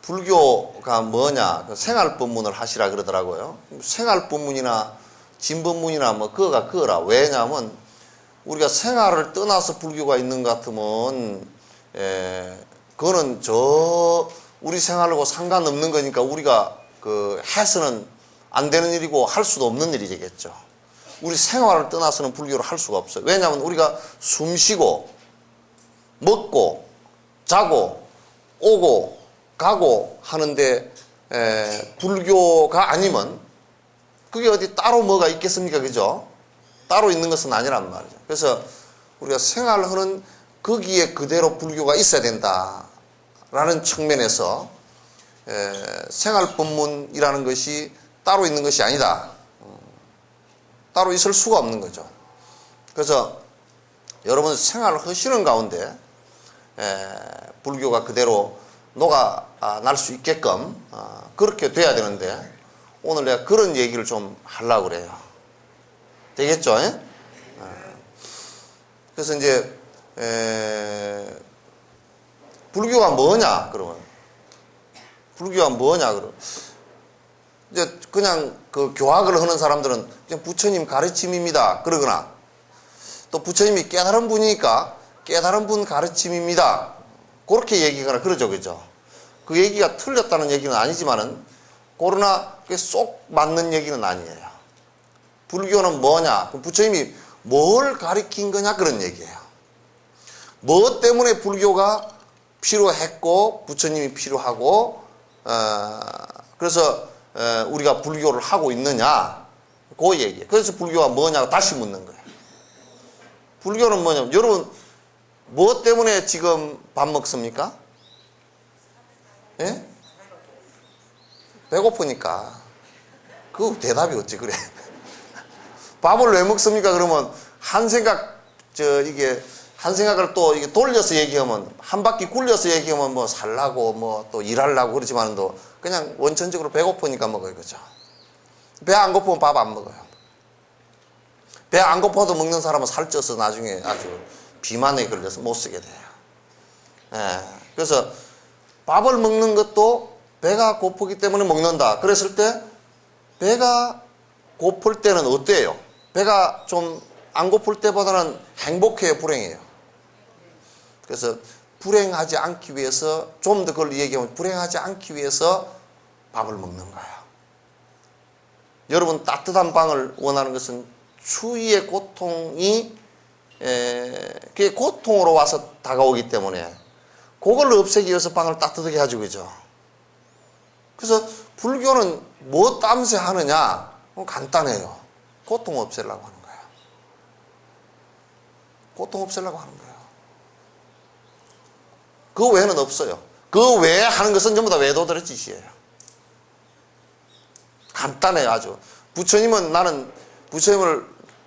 불교가 뭐냐, 생활법문을 하시라 그러더라고요. 생활법문이나 진법문이나 뭐 그거가 그거라. 왜냐하면 우리가 생활을 떠나서 불교가 있는 것 같으면 그거는 우리 생활하고 상관없는 거니까 우리가 해서는 안 되는 일이고 할 수도 없는 일이겠죠. 우리 생활을 떠나서는 불교를 할 수가 없어요. 왜냐하면 우리가 숨 쉬고 먹고 자고 오고 가고 하는데 불교가 아니면 그게 어디 따로 뭐가 있겠습니까? 그죠? 따로 있는 것은 아니란 말이죠. 그래서 우리가 생활하는 거기에 그대로 불교가 있어야 된다라는 측면에서 생활법문이라는 것이 따로 있는 것이 아니다. 따로 있을 수가 없는 거죠. 그래서 여러분 생활을 하시는 가운데 불교가 그대로 녹아날 수 있게끔 그렇게 돼야 되는데 오늘 내가 그런 얘기를 좀 하려고 그래요. 되겠죠? 그래서 이제 불교가 뭐냐 그러면 불교가 뭐냐 그러면 이제 그냥 그 교학을 하는 사람들은 그냥 부처님 가르침입니다 그러거나 또 부처님이 깨달은 분이니까 깨달은 분 가르침입니다 그렇게 얘기하거나 그러죠. 그죠? 그 얘기가 틀렸다는 얘기는 아니지만은 그러나 그게 쏙 맞는 얘기는 아니에요. 불교는 뭐냐? 부처님이 뭘 가르친 거냐? 그런 얘기예요. 뭐 때문에 불교가 필요했고 부처님이 필요하고 그래서 우리가 불교를 하고 있느냐? 그 얘기예요. 그래서 불교가 뭐냐고 다시 묻는 거예요. 불교는 뭐냐면 여러분 뭐 때문에 지금 밥 먹습니까? 예? 배고프니까. 그 대답이 어찌 그래? 밥을 왜 먹습니까? 그러면 한 생각을 또 이게 돌려서 얘기하면 한 바퀴 굴려서 얘기하면 뭐 살라고 뭐 또 일하려고 그러지만도 그냥 원천적으로 배고프니까 먹어요. 그죠? 배 안 고프면 밥 안 먹어요. 배 안 고파도 먹는 사람은 살쪄서 나중에 아주 비만에 걸려서 못 쓰게 돼요. 그래서 밥을 먹는 것도 배가 고프기 때문에 먹는다. 그랬을 때 배가 고플 때는 어때요? 배가 좀 안 고플 때보다는 행복해요? 불행해요? 그래서 불행하지 않기 위해서 좀 더 그걸 얘기하면 불행하지 않기 위해서 밥을 먹는 거예요. 여러분 따뜻한 방을 원하는 것은 추위의 고통이 그게 고통으로 와서 다가오기 때문에 그걸 없애기 위해서 방을 따뜻하게 하죠. 그죠? 그래서 불교는 뭐 땀새 하느냐? 간단해요. 고통 없애려고 하는 거예요. 고통 없애려고 하는 거예요. 그 외에는 없어요. 그 외에 하는 것은 전부 다 외도들의 짓이에요. 간단해요. 아주. 부처님은 나는 부처님을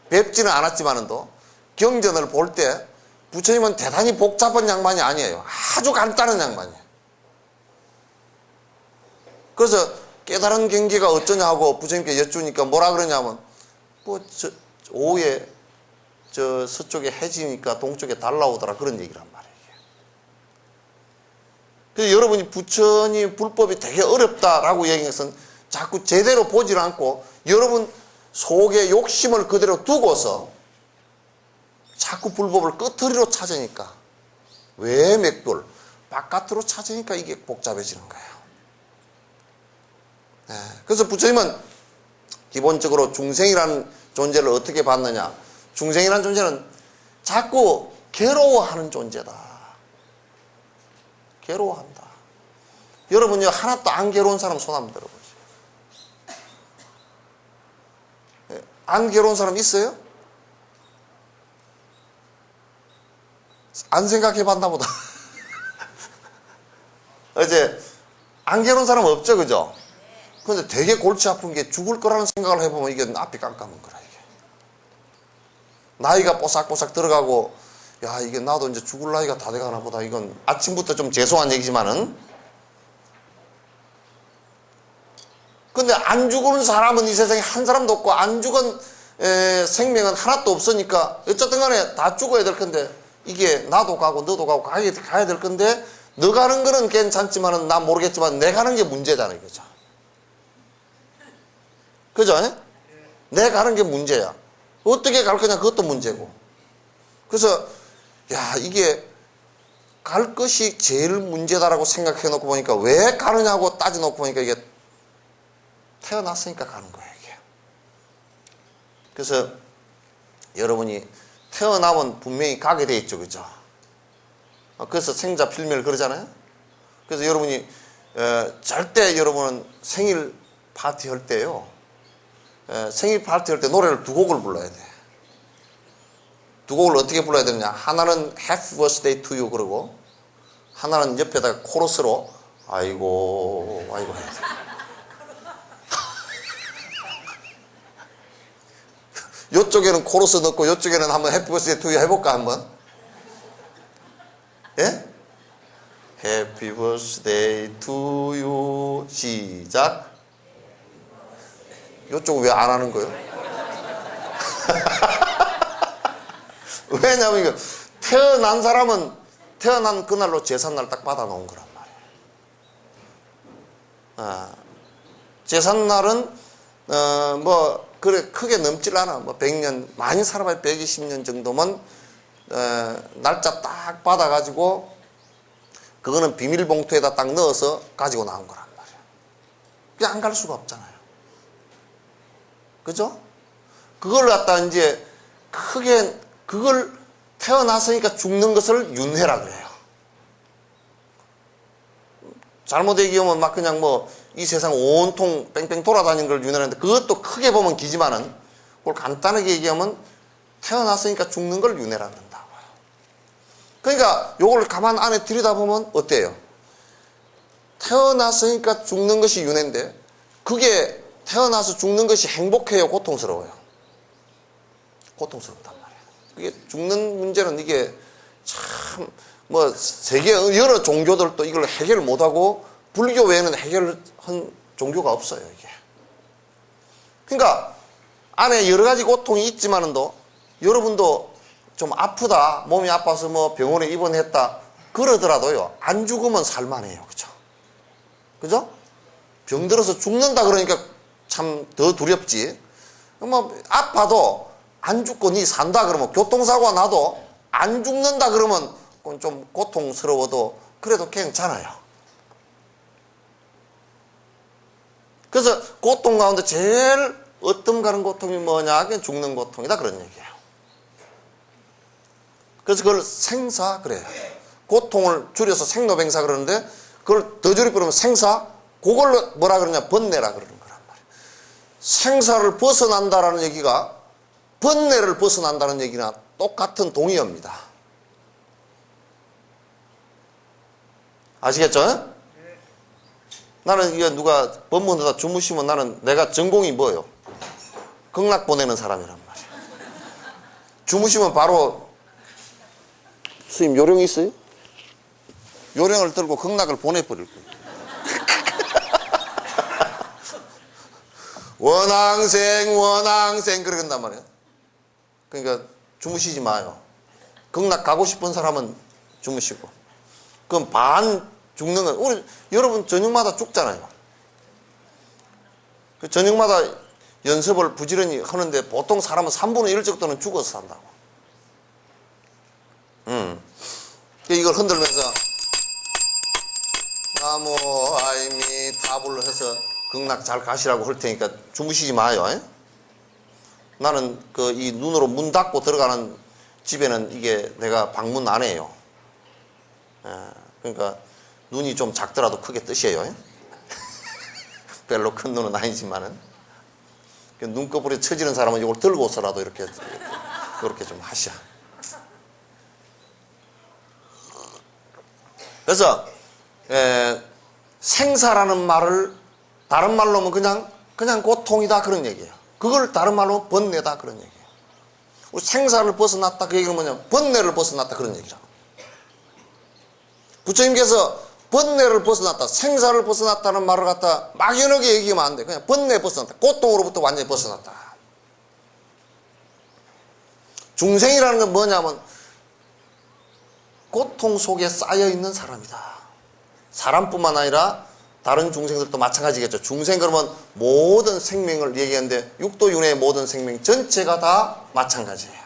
뵙지는 않았지만도 경전을 볼 때 부처님은 대단히 복잡한 양반이 아니에요. 아주 간단한 양반이에요. 그래서 깨달은 경계가 어쩌냐 하고 부처님께 여쭈니까 뭐라 그러냐면 오후에 서쪽에 해지니까 동쪽에 달라오더라 그런 얘기란 말이에요. 그래서 여러분이 부처님 불법이 되게 어렵다라고 얘기한 것은 자꾸 제대로 보질 않고 여러분 속에 욕심을 그대로 두고서 자꾸 불법을 끄트리로 찾으니까 외 맥돌 바깥으로 찾으니까 이게 복잡해지는 거예요. 그래서 부처님은 기본적으로 중생이라는 존재를 어떻게 봤느냐? 중생이라는 존재는 자꾸 괴로워하는 존재다. 괴로워한다. 여러분요 하나도 안 괴로운 사람 손 한번 들어보세요. 안 괴로운 사람 있어요? 안 생각해봤나 보다. 이제 안 괴로운 사람 없죠, 그죠? 근데 되게 골치 아픈 게 죽을 거라는 생각을 해보면 이게 앞이 깜깜한 거라, 이게. 나이가 뽀삭뽀삭 들어가고, 야, 이게 나도 이제 죽을 나이가 다 돼가나 보다. 이건 아침부터 좀 죄송한 얘기지만은. 근데 안 죽은 사람은 이 세상에 한 사람도 없고, 안 죽은 생명은 하나도 없으니까, 어쨌든 간에 다 죽어야 될 건데, 이게 나도 가고 너도 가고 가야 될 건데, 너 가는 거는 괜찮지만은 난 모르겠지만 내 가는 게 문제잖아요. 그죠? 그죠? 내 가는 게 문제야. 어떻게 갈 거냐 그것도 문제고. 그래서 야 이게 갈 것이 제일 문제다라고 생각해 놓고 보니까 왜 가느냐고 따져 놓고 보니까 이게 태어났으니까 가는 거예요. 이게. 그래서 여러분이 태어나면 분명히 가게 돼 있죠. 그죠? 그래서 생자 필멸 그러잖아요. 그래서 여러분이 절대 여러분은 생일 파티 할 때요. 생일 파티 할 때 노래를 두 곡을 불러야 돼. 두 곡을 어떻게 불러야 되느냐. 하나는 Happy Birthday to You 그러고 하나는 옆에다가 코러스로 아이고 아이고 해야 돼. 요쪽에는 코러스 넣고 요쪽에는 한번 Happy Birthday to You 해볼까 한번? 예? Happy Birthday to You 시작. 요쪽은 왜 안 하는 거예요? 왜냐면 이거 태어난 사람은 태어난 그날로 제삿날 딱 받아 놓은 거란 말이에요. 제삿날은 뭐 그래 크게 넘질 않아. 뭐 100년 많이 살아봐야 120년 정도면 날짜 딱 받아 가지고 그거는 비밀봉투에다 딱 넣어서 가지고 나온 거란 말이에요. 그냥 안 갈 수가 없잖아요. 그죠? 그걸 갖다 이제 크게 그걸 태어났으니까 죽는 것을 윤회라 그래요. 잘못 얘기하면 막 그냥 뭐 이 세상 온통 뺑뺑 돌아다니는 걸 윤회하는데 그것도 크게 보면 기지만은 그걸 간단하게 얘기하면 태어났으니까 죽는 걸 윤회라 그런다고요. 그러니까 요걸 가만 안에 들여다보면 어때요? 태어났으니까 죽는 것이 윤회인데 그게 태어나서 죽는 것이 행복해요? 고통스러워요? 고통스럽단 말이에요. 이게 죽는 문제는 이게 참 뭐 세계 여러 종교들도 이걸 해결을 못하고 불교 외에는 해결한 종교가 없어요. 이게. 그러니까 안에 여러 가지 고통이 있지만은도 여러분도 좀 아프다 몸이 아파서 뭐 병원에 입원했다 그러더라도요 안 죽으면 살만해요. 그죠? 그죠? 병 들어서 죽는다 그러니까 참 더 두렵지. 뭐 아파도 안 죽고 니 산다 그러면 교통사고가 나도 안 죽는다 그러면 그건 좀 고통스러워도 그래도 괜찮아요. 그래서 고통 가운데 제일 어떤 가는 고통이 뭐냐? 그냥 죽는 고통이다 그런 얘기예요. 그래서 그걸 생사 그래요. 고통을 줄여서 생로병사 그러는데 그걸 더 줄여 부르면 생사 그걸 뭐라 그러냐? 번뇌라 그러는 거란 말이에요. 생사를 벗어난다라는 얘기가 번뇌를 벗어난다는 얘기나 똑같은 동의어입니다. 아시겠죠? 나는 이거 누가 법문에다 주무시면 나는 내가 전공이 뭐예요? 극락 보내는 사람이란 말이에요. 주무시면 바로 스님 요령 있어요? 요령을 들고 극락을 보내버릴 거예요. 원앙생 원앙생 그러간단 말이에요. 그러니까 주무시지 마요. 극락 가고 싶은 사람은 주무시고 그럼 반 죽는 건 우리 여러분 저녁마다 죽잖아요. 그 저녁마다 연습을 부지런히 하는데 보통 사람은 3분의 1 정도는 죽어서 산다고. 이걸 흔들면서 나무 아이미타불로 해서 극락 잘 가시라고 할 테니까 주무시지 마요. 나는 그 이 눈으로 문 닫고 들어가는 집에는 이게 내가 방문 안 해요. 그러니까 눈이 좀 작더라도 크게 뜨셔요. 별로 큰 눈은 아니지만은 눈꺼풀에 처지는 사람은 이걸 들고서라도 이렇게 좀 하셔. 그래서 생사라는 말을 다른 말로 하면 그냥 고통이다 그런 얘기예요. 그걸 다른 말로 하면 번뇌다 그런 얘기예요. 우리 생사를 벗어났다 그 얘기는 뭐냐? 번뇌를 벗어났다 그런 얘기죠. 부처님께서 번뇌를 벗어났다, 생사를 벗어났다는 말을 갖다 막연하게 얘기하면 안 돼. 그냥 번뇌 벗어났다. 고통으로부터 완전히 벗어났다. 중생이라는 건 뭐냐면 고통 속에 쌓여 있는 사람이다. 사람뿐만 아니라 다른 중생들도 마찬가지겠죠. 중생 그러면 모든 생명을 얘기하는데 육도윤회의 모든 생명 전체가 다 마찬가지예요.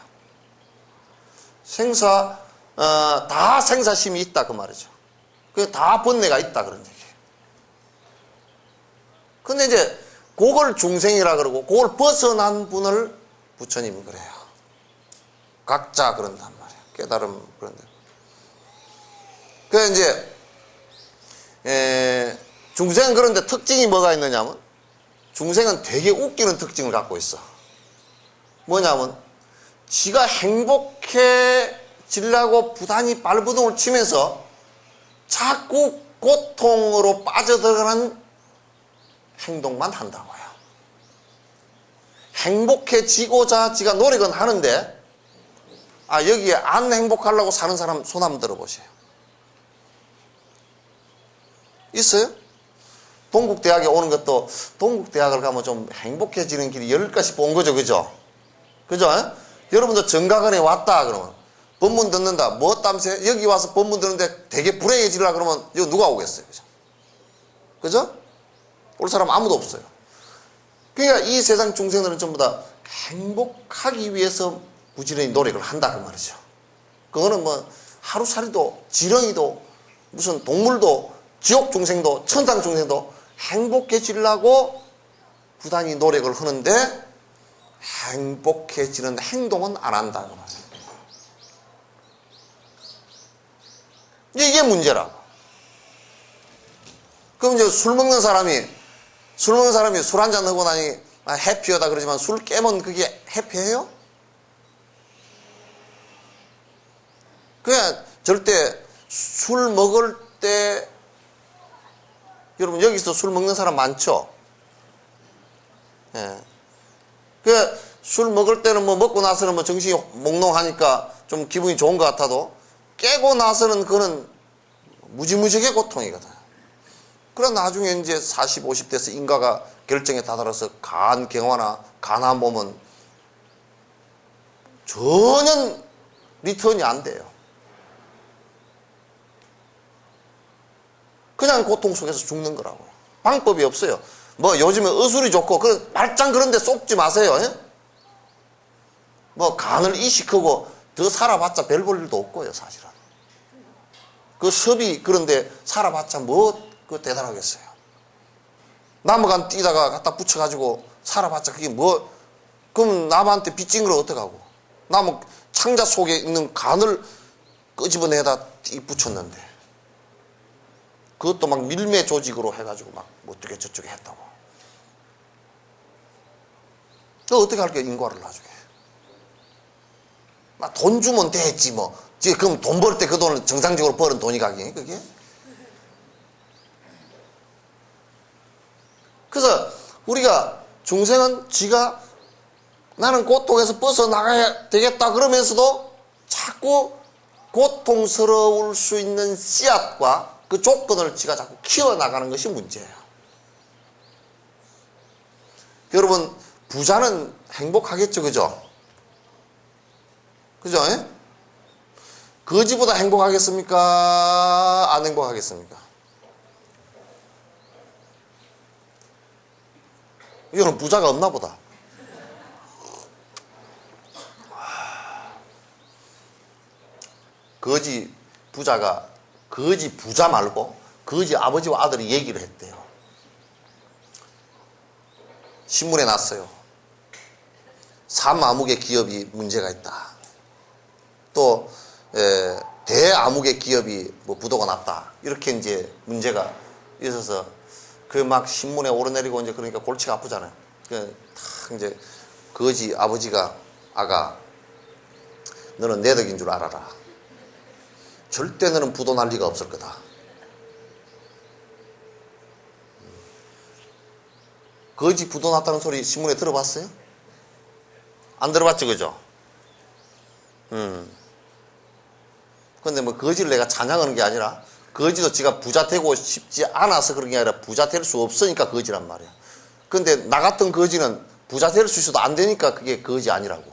다 생사심이 있다 그 말이죠. 그 다 번뇌가 있다 그런 얘기예요. 근데 이제 그걸 중생이라 그러고 그걸 벗어난 분을 부처님이 그래요. 각자 그런단 말이에요. 깨달음 그런데. 그 이제 중생은 그런데 특징이 뭐가 있느냐면 중생은 되게 웃기는 특징을 갖고 있어. 뭐냐면 지가 행복해지려고 부단히 발버둥을 치면서 자꾸 고통으로 빠져들어가는 행동만 한다고요. 행복해지고자 지가 노력은 하는데 여기에 안 행복하려고 사는 사람 손 한번 들어보세요. 있어요? 동국대학에 오는 것도 동국대학을 가면 좀 행복해지는 길이 10가지 본 거죠. 그죠? 그죠? 여러분도 정각원에 왔다 그러면 법문 듣는다. 뭐 땀새? 여기 와서 법문 듣는데 되게 불행해지려고 그러면 이거 누가 오겠어요? 그죠? 그죠? 올 사람 아무도 없어요. 그러니까 이 세상 중생들은 전부 다 행복하기 위해서 부지런히 노력을 한다 그 말이죠. 그거는 뭐 하루살이도 지렁이도 무슨 동물도 지옥 중생도 천상 중생도 행복해지려고 부단히 노력을 하는데 행복해지는 행동은 안 한다 그 말이에요. 이게 문제라고. 그럼 이제 술 먹는 사람이 술 한잔 하고 나니 해피하다 그러지만 술 깨면 그게 해피해요? 그냥 절대 술 먹을 때 여러분 여기서 술 먹는 사람 많죠? 예. 술 먹을 때는 뭐 먹고 나서는 뭐 정신이 몽롱하니까 좀 기분이 좋은 것 같아도 깨고 나서는 그거는 무지무지하게 고통이거든. 그럼 나중에 이제 40, 50대에서 인과가 결정에 다다라서 간경화나 간암 보면 전혀 리턴이 안 돼요. 그냥 고통 속에서 죽는 거라고요. 방법이 없어요. 뭐 요즘에 의술이 좋고 말짱 그런 데 쏙지 마세요. 예? 뭐 간을 이식하고 더 살아봤자 별 볼 일도 없고요. 사실은. 그 섭이 그런데 살아봤자 뭐 그거 대단하겠어요. 나무간 띠다가 갖다 붙여가지고 살아봤자 그게 뭐 그럼 남한테 빚진 걸 어떡하고 나무 창자 속에 있는 간을 끄집어내다 띠 붙였는데 그것도 막 밀매 조직으로 해가지고 막 어떻게 저쪽에 했다고. 너 어떻게 할게 인과를 나중에. 막 돈 주면 됐지 뭐. 그럼 돈 벌 때 그 돈을 정상적으로 벌은 돈이 가게 그게. 그래서 우리가 중생은 지가 나는 고통에서 벗어나가야 되겠다 그러면서도 자꾸 고통스러울 수 있는 씨앗과 그 조건을 지가 자꾸 키워나가는 것이 문제예요. 여러분 부자는 행복하겠죠. 그죠? 그죠? 예? 거지보다 행복하겠습니까? 안 행복하겠습니까? 이거는 부자가 없나 보다. 거지 부자 말고 거지 아버지와 아들이 얘기를 했대요. 신문에 났어요. 삼아무개 기업이 문제가 있다. 또 대아무개 기업이 뭐 부도가 났다. 이렇게 이제 문제가 있어서 그 막 신문에 오르내리고 이제 그러니까 골치가 아프잖아요. 탁 이제 거지 아버지가 아가 너는 내 덕인 줄 알아라. 절대 너는 부도 날 리가 없을 거다. 거지 부도 났다는 소리 신문에 들어봤어요? 안 들어봤죠, 그죠? 근데 뭐 거지를 내가 찬양하는 게 아니라 거지도 지가 부자 되고 싶지 않아서 그런 게 아니라 부자 될 수 없으니까 거지란 말이야. 근데 나 같은 거지는 부자 될 수 있어도 안 되니까 그게 거지 아니라고.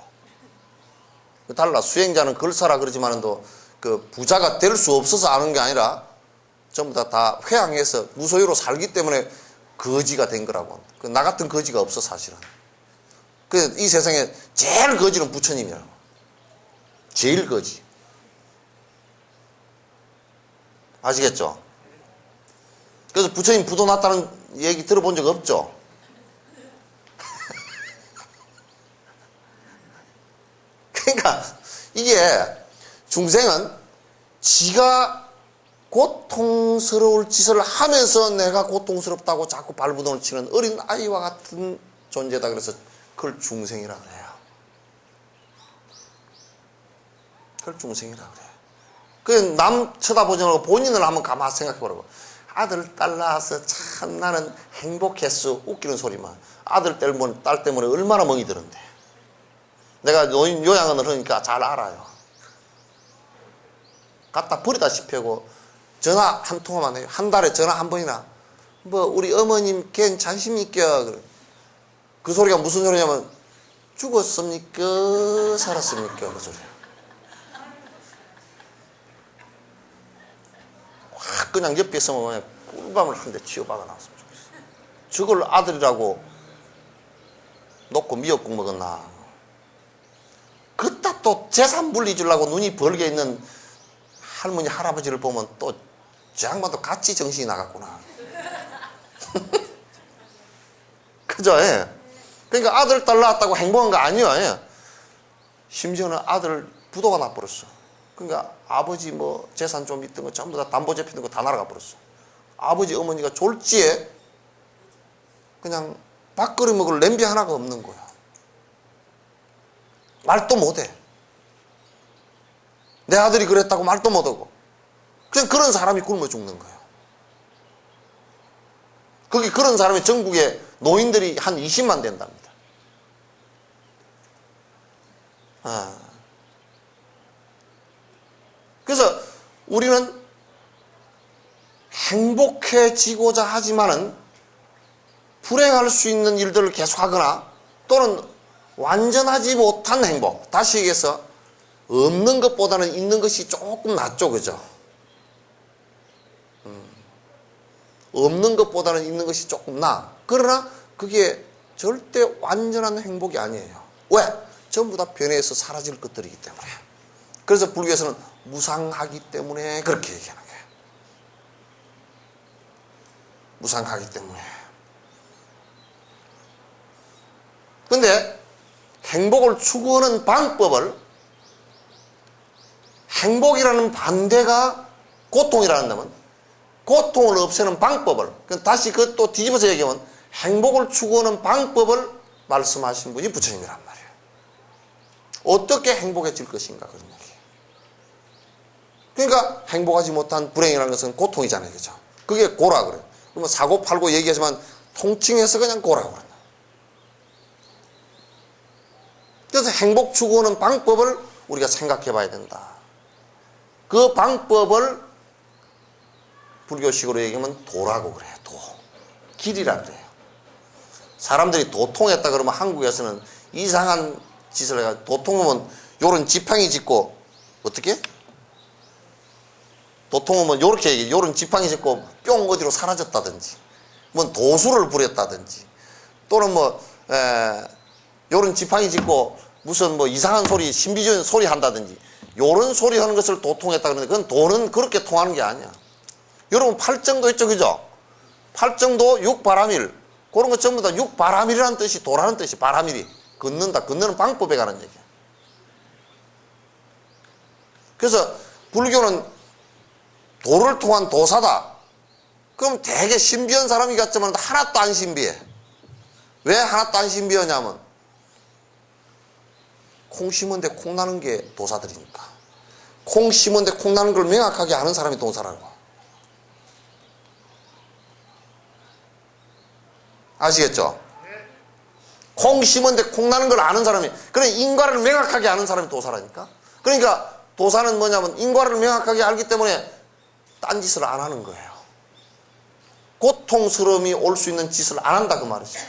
달라. 수행자는 글 사라 그러지만도 그 부자가 될 수 없어서 아는 게 아니라 전부 다 회항해서 무소유로 살기 때문에 거지가 된 거라고. 나 같은 거지가 없어 사실은. 이 세상에 제일 거지는 부처님이라고. 제일 거지. 아시겠죠? 그래서 부처님 부도 났다는 얘기 들어본 적 없죠? 그러니까 이게 중생은 지가 고통스러울 짓을 하면서 내가 고통스럽다고 자꾸 발부동을 치는 어린 아이와 같은 존재다. 그래서 그걸 중생이라 그래요. 그걸 중생이라 그래요. 그 남 쳐다보지 말고 본인을 한번 가만 생각해 보라고. 아들, 딸 낳아서 참 나는 행복했어. 웃기는 소리만. 아들 때문에, 딸 때문에 얼마나 멍이 드는데. 내가 노인 요양원을 하니까 잘 알아요. 갖다 버리다시피 하고 전화 한 통화만 해요. 한 달에 전화 한 번이나. 뭐 우리 어머님 괜찮습니까? 그 소리가 무슨 소리냐면 죽었습니까? 살았습니까? 그 소리야. 확 그냥 옆에 있으면 그냥 꿀밤을 한 대 치워박아 나왔으면 좋겠어. 저걸 아들이라고 놓고 미역국 먹었나. 그따 또 재산 물리 주려고 눈이 벌게 있는 할머니 할아버지를 보면 또 저 양반도 같이 정신이 나갔구나. 그죠? 예. 그러니까 아들 딸 낳았다고 행복한 거 아니에요. 예. 심지어는 아들 부도가 나버렸어. 그러니까 아버지 뭐 재산 좀 있던 거 전부 다 담보 잡히는 거 다 날아가 버렸어. 아버지 어머니가 졸지에 그냥 밥그릇 먹을 냄비 하나가 없는 거야. 말도 못해. 내 아들이 그랬다고 말도 못하고 그냥 그런 사람이 굶어 죽는 거예요. 거기 그런 사람이 전국에 노인들이 한 20만 된답니다. 그래서 우리는 행복해지고자 하지만은 불행할 수 있는 일들을 계속하거나 또는 완전하지 못한 행복. 다시 얘기해서 없는 것보다는 있는 것이 조금 낫죠. 그죠? 없는 것보다는 있는 것이 조금 나아. 그러나 그게 절대 완전한 행복이 아니에요. 왜? 전부 다 변해서 사라질 것들이기 때문에. 그래서 불교에서는 무상하기 때문에 그렇게 얘기하는 거예요. 무상하기 때문에. 근데 행복을 추구하는 방법을, 행복이라는 반대가 고통이라는 고통을 없애는 방법을, 다시 그것도 뒤집어서 얘기하면 행복을 추구하는 방법을 말씀하신 분이 부처님이란 말이에요. 어떻게 행복해질 것인가 그런 얘기예요. 그러니까 행복하지 못한 불행이라는 것은 고통이잖아요. 그죠? 그게 고라 그래요. 그러면 사고 팔고 얘기하지만 통칭해서 그냥 고라고 그런다. 그래서 행복 추구하는 방법을 우리가 생각해 봐야 된다. 그 방법을 불교식으로 얘기하면 도라고 그래요. 도. 길이라 그래요. 사람들이 도통했다 그러면 한국에서는 이상한 짓을 해가지고 도통하면 요런 지팡이 짚고 어떻게? 도통하면 요렇게 얘기해. 요런 지팡이 짚고 뿅 어디로 사라졌다든지 뭐 도수를 부렸다든지 또는 뭐 요런 지팡이 짚고 무슨 뭐 이상한 소리 신비주의 소리 한다든지 요런 소리 하는 것을 도통했다 그러는데 그건 도는 그렇게 통하는 게 아니야. 여러분 팔정도 있죠. 그죠? 팔정도 육바라밀 그런 거 전부 다 육바라밀이라는 뜻이 도라는 뜻이 바라밀이 걷는다. 걷는 방법에 관한 얘기야. 그래서 불교는 도를 통한 도사다. 그럼 되게 신비한 사람이 같지만 하나도 안 신비해. 왜 하나도 안 신비하냐면 콩 심은데 콩 나는 게 도사들이니까. 콩 심은데 콩 나는 걸 명확하게 아는 사람이 도사라고. 아시겠죠? 콩 심은데 콩 나는 걸 아는 사람이, 그래 인과를 명확하게 아는 사람이 도사라니까. 그러니까 도사는 뭐냐면 인과를 명확하게 알기 때문에 딴짓을 안 하는 거예요. 고통스러움이 올 수 있는 짓을 안 한다 그 말이죠.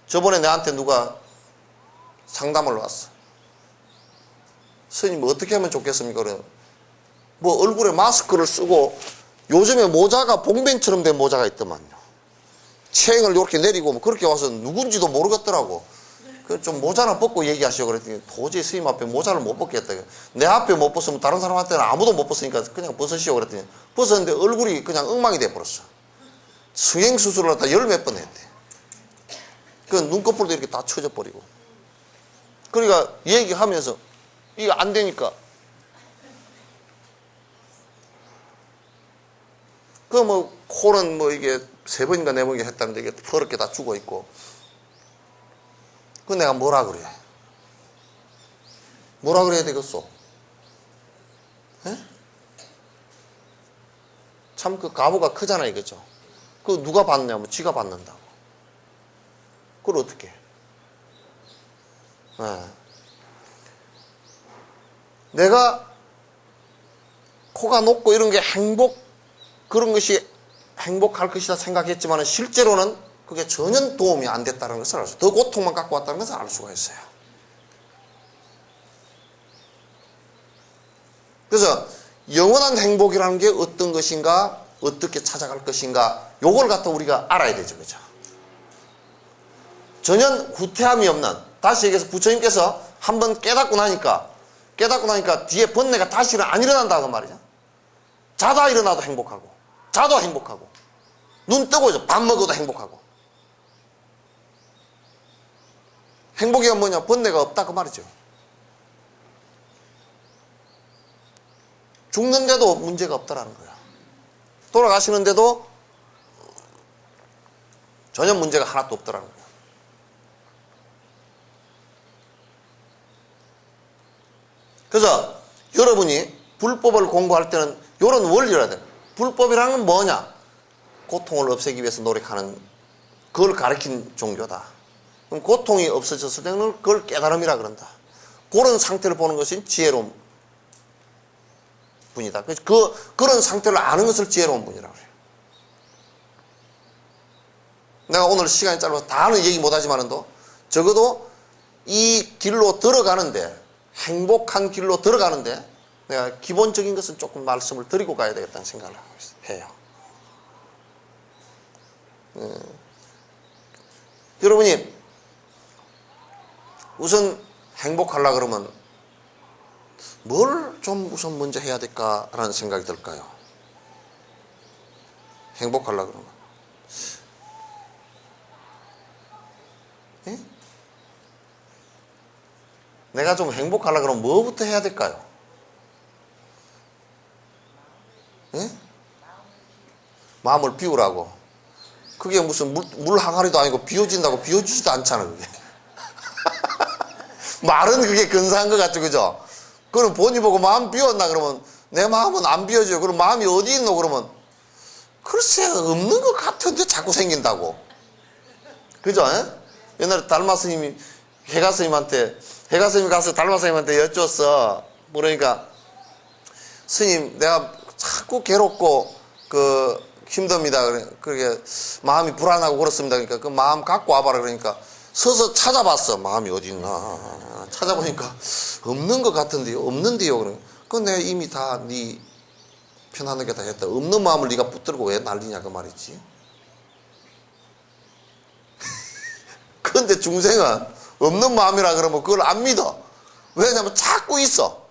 저번에 내한테 누가 상담을 왔어. 스님 어떻게 하면 좋겠습니까? 그래 뭐 얼굴에 마스크를 쓰고 요즘에 모자가 봉변처럼 된 모자가 있더만요. 체형을 이렇게 내리고 뭐 그렇게 와서 누군지도 모르겠더라고. 그 좀 모자나 벗고 얘기하시오 그랬더니 도저히 스님 앞에 모자를 못 벗겠다. 내 앞에 못 벗으면 다른 사람한테는 아무도 못 벗으니까 그냥 벗으시오 그랬더니 벗었는데 얼굴이 그냥 엉망이 돼버렸어. 성형수술을 하다 10몇 번 했대. 그 눈꺼풀도 이렇게 다 쳐져 버리고. 그러니까 얘기하면서 이게 안 되니까 그 뭐 코는 뭐 이게 3번인가 4번인가 했다는데 이게 더럽게 다 죽어 있고. 그 내가 뭐라 그래? 뭐라 그래야 되겠어? 참 그 가부가 크잖아 이거죠. 그 누가 받냐면 지가 받는다고. 그걸 어떻게 해? 내가 코가 높고 이런 게 그런 것이 행복할 것이다 생각했지만 실제로는 그게 전혀 도움이 안 됐다는 것을 알 수, 더 고통만 갖고 왔다는 것을 알 수가 있어요. 그래서 영원한 행복이라는 게 어떤 것인가, 어떻게 찾아갈 것인가, 요걸 갖다 우리가 알아야 되죠. 그죠? 전혀 후퇴함이 없는, 다시 얘기해서 부처님께서 한번 깨닫고 나니까 뒤에 번뇌가 다시는 안 일어난다고 말이죠. 자다 일어나도 행복하고, 자도 행복하고, 눈 뜨고 밥 먹어도 행복하고. 행복이 뭐냐? 번뇌가 없다 그 말이죠. 죽는데도 문제가 없다라는 거야. 돌아가시는데도 전혀 문제가 하나도 없다라는 거야. 그래서 여러분이 불법을 공부할 때는 이런 원리를 해야 돼. 불법이라는 건 뭐냐? 고통을 없애기 위해서 노력하는, 그걸 가르친 종교다. 그럼 고통이 없어졌을 때는 그걸 깨달음이라 그런다. 그런 상태를 보는 것이 지혜로운 분이다. 그런 상태를 아는 것을 지혜로운 분이라고 해요. 내가 오늘 시간이 짧아서 다는 얘기 못하지만도 적어도 이 길로 들어가는데, 행복한 길로 들어가는데 내가 기본적인 것은 조금 말씀을 드리고 가야 되겠다는 생각을 하고 해요. 여러분이 우선 행복하려고 그러면 뭘 좀 우선 먼저 해야 될까라는 생각이 들까요? 행복하려고 그러면. 예? 내가 좀 행복하려고 그러면 뭐부터 해야 될까요? 예? 마음을 비우라고. 그게 무슨 물 항아리도 아니고 비워진다고 비워지지도 않잖아, 그게. 말은 그게 근사한 것 같죠, 그죠? 그럼 본인 보고 마음 비웠나 그러면 내 마음은 안 비워져요. 그럼 마음이 어디 있노 그러면 글쎄 없는 것 같은데 자꾸 생긴다고. 그죠? 옛날에 달마 스님이 해가 스님이 가서 달마 스님한테 여쭈었어. 그러니까 스님 내가 자꾸 괴롭고 힘듭니다. 그게 마음이 불안하고 그렇습니다. 그러니까 그 마음 갖고 와봐라. 그러니까 서서 찾아봤어. 마음이 어디 있나. 찾아보니까 없는 것 같은데요. 없는데요. 그러니까 그건 내가 이미 다 네 편안하게 다 했다. 없는 마음을 네가 붙들고 왜 난리냐 그 말이지. 그런데 중생은 없는 마음이라 그러면 그걸 안 믿어. 왜냐면 자꾸 있어.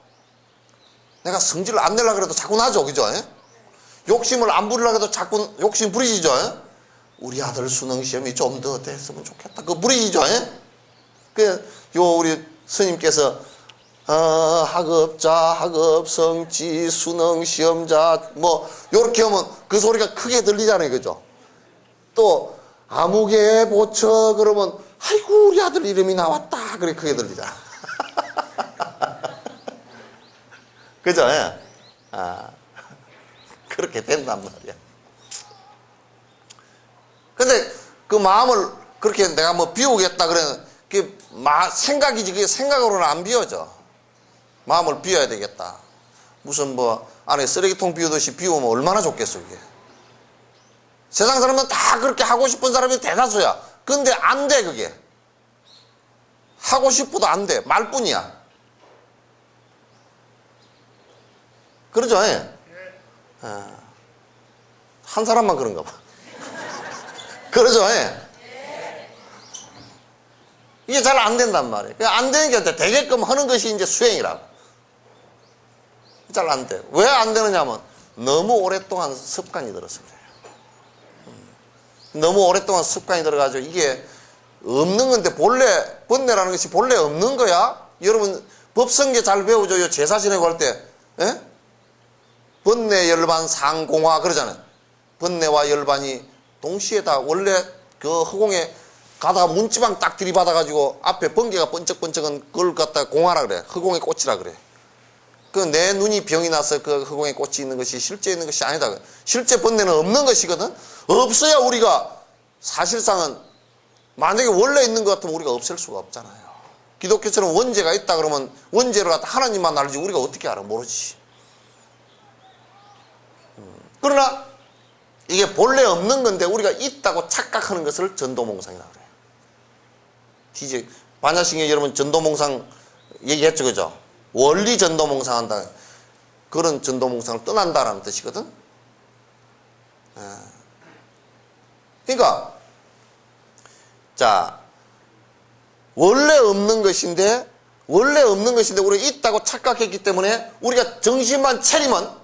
내가 성질을 안 내려고 해도 자꾸 나죠. 그죠? 욕심을 안 부리려고 해도 자꾸 욕심 부리시죠? 우리 아들 수능 시험이 좀 더 됐으면 좋겠다. 그거 부리시죠? 우리 스님께서 학업자, 학업성취, 수능 시험자 뭐 요렇게 하면 그 소리가 크게 들리잖아요. 그죠? 또 아무개 보처 그러면 아이고 우리 아들 이름이 나왔다. 그래 크게 들리잖아. 그죠? 그렇게 된단 말이야. 근데 그 마음을 그렇게 내가 뭐 비우겠다 그러면 그게 생각이지 그게 생각으로는 안 비워져. 마음을 비워야 되겠다. 무슨 뭐 안에 쓰레기통 비우듯이 비우면 얼마나 좋겠어 그게. 세상 사람은 다 그렇게 하고 싶은 사람이 대다수야. 근데 안 돼 그게. 하고 싶어도 안 돼. 말뿐이야. 그러죠? 예. 한 사람만 그런가 봐. 그러죠? 예. 이게 잘 안 된단 말이에요. 안 되는 게 되게끔 하는 것이 이제 수행이라고. 잘 안 돼. 왜 안 되느냐면 너무 오랫동안 습관이 들어서 그래요. 너무 오랫동안 습관이 들어가지고 이게 없는 건데 본래 번뇌라는 것이 본래 없는 거야. 여러분 법성계 잘 배우죠. 제사 지내고 할 때 번뇌 열반 상공화 그러잖아요. 번뇌와 열반이 동시에 다 원래 그 허공에 가다가 문지방 딱 들이받아가지고 앞에 번개가 번쩍번쩍은 그걸 갖다가 공화라 그래. 허공의 꽃이라 그래. 그 내 눈이 병이 나서 그 허공에 꽃이 있는 것이 실제 있는 것이 아니다. 실제 번뇌는 없는 것이거든. 없어야 우리가 사실상은 만약에 원래 있는 것 같으면 우리가 없앨 수가 없잖아요. 기독교처럼 원죄가 있다 그러면 원죄를 갖다 하나님만 알지 우리가 어떻게 알아? 모르지. 그러나 이게 본래 없는 건데 우리가 있다고 착각하는 것을 전도몽상이라고 그래요. 이제 반야신경 여러분 전도몽상 얘기했죠, 그죠? 원리 전도몽상한다. 그런 전도몽상을 떠난다라는 뜻이거든. 그러니까 자 원래 없는 것인데 우리가 있다고 착각했기 때문에 우리가 정신만 차리면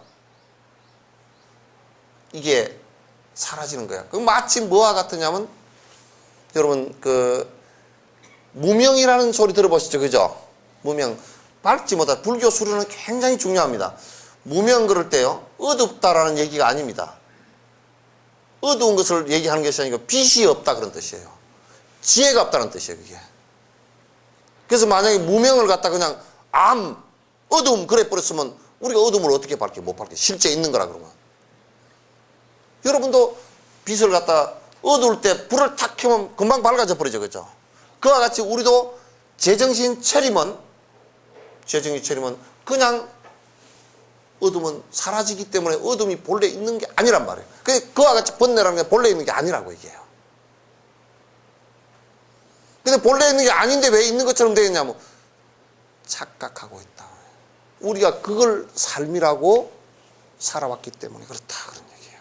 이게 사라지는 거야. 그 마치 뭐와 같으냐면 여러분 그 무명이라는 소리 들어보시죠, 그죠? 무명 밝지 못한 불교 수련은 굉장히 중요합니다. 무명 그럴 때요 어둡다라는 얘기가 아닙니다. 어두운 것을 얘기하는 것이 아니고 빛이 없다 그런 뜻이에요. 지혜가 없다는 뜻이에요, 그게. 그래서 만약에 무명을 갖다 그냥 어두움 그래 버렸으면 우리가 어두움을 어떻게 밝게 못 밝게 실제 있는 거라 그러면. 여러분도 빛을 갖다 어두울 때 불을 탁 켜면 금방 밝아져 버리죠, 그죠? 그와 같이 우리도 제정신 차리면 그냥 어둠은 사라지기 때문에 어둠이 본래 있는 게 아니란 말이에요. 그와 같이 번뇌라는 게 본래 있는 게 아니라고 얘기해요. 근데 본래 있는 게 아닌데 왜 있는 것처럼 되어 있냐면 착각하고 있다. 우리가 그걸 삶이라고 살아왔기 때문에 그렇다 그런 얘기예요.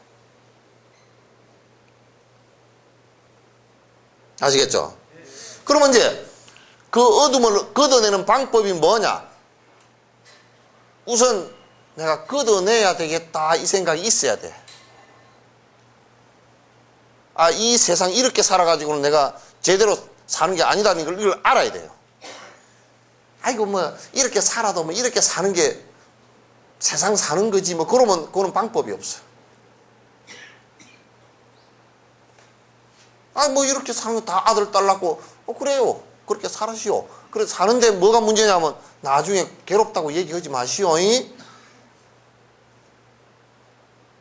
아시겠죠? 그러면 이제 그 어둠을 걷어내는 방법이 뭐냐? 우선 내가 걷어내야 되겠다 이 생각이 있어야 돼. 이 세상 이렇게 살아가지고는 내가 제대로 사는 게 아니다는 걸 이걸 알아야 돼요. 아이고 뭐 이렇게 살아도 뭐 이렇게 사는 게 세상 사는 거지 뭐 그러면 그거는 방법이 없어요. 뭐 이렇게 사는 거 다 아들 딸 낳고 그래요. 그렇게 살으시오. 그래 사는데 뭐가 문제냐면 나중에 괴롭다고 얘기하지 마시오.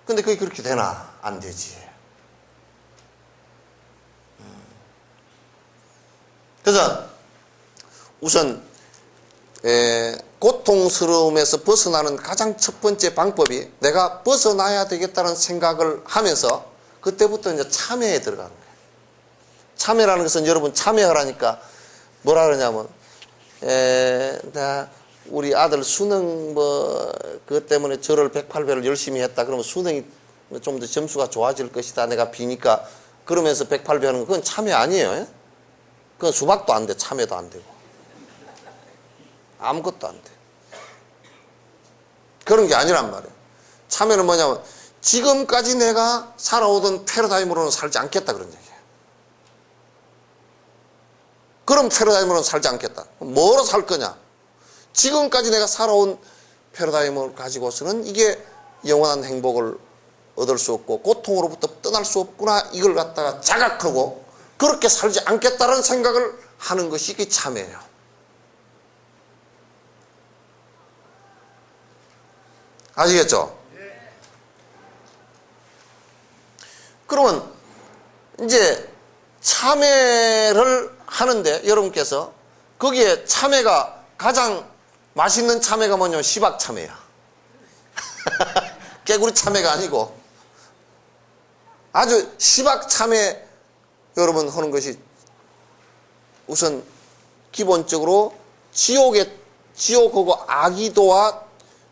근데 그게 그렇게 되나? 안 되지. 그래서 우선 고통스러움에서 벗어나는 가장 첫 번째 방법이 내가 벗어나야 되겠다는 생각을 하면서 그때부터 이제 참회에 들어가는 거예요. 참회라는 것은 여러분 참회하라니까 뭐라 그러냐면 나 우리 아들 수능 그것 때문에 저를 108배를 열심히 했다. 그러면 수능이 좀 더 점수가 좋아질 것이다. 내가 비니까 그러면서 108배 하는 거 그건 참회 아니에요. 그건 수박도 안 돼. 참회도 안 되고. 아무것도 안 돼. 그런 게 아니란 말이에요. 참회는 뭐냐면 지금까지 내가 살아오던 패러다임으로는 살지 않겠다 그런 얘기예요. 그럼 패러다임으로는 살지 않겠다. 뭐로 살 거냐? 지금까지 내가 살아온 패러다임을 가지고서는 이게 영원한 행복을 얻을 수 없고 고통으로부터 떠날 수 없구나 이걸 갖다가 자각하고 그렇게 살지 않겠다는 생각을 하는 것이 이게 참회예요. 아시겠죠? 그러면 이제 참회를 하는데 여러분께서 거기에 참회가 가장 맛있는 참회가 뭐냐면 시박 참회야. 깨구리 참회가 아니고 아주 시박 참회 여러분 하는 것이 우선 기본적으로 지옥하고 아기도와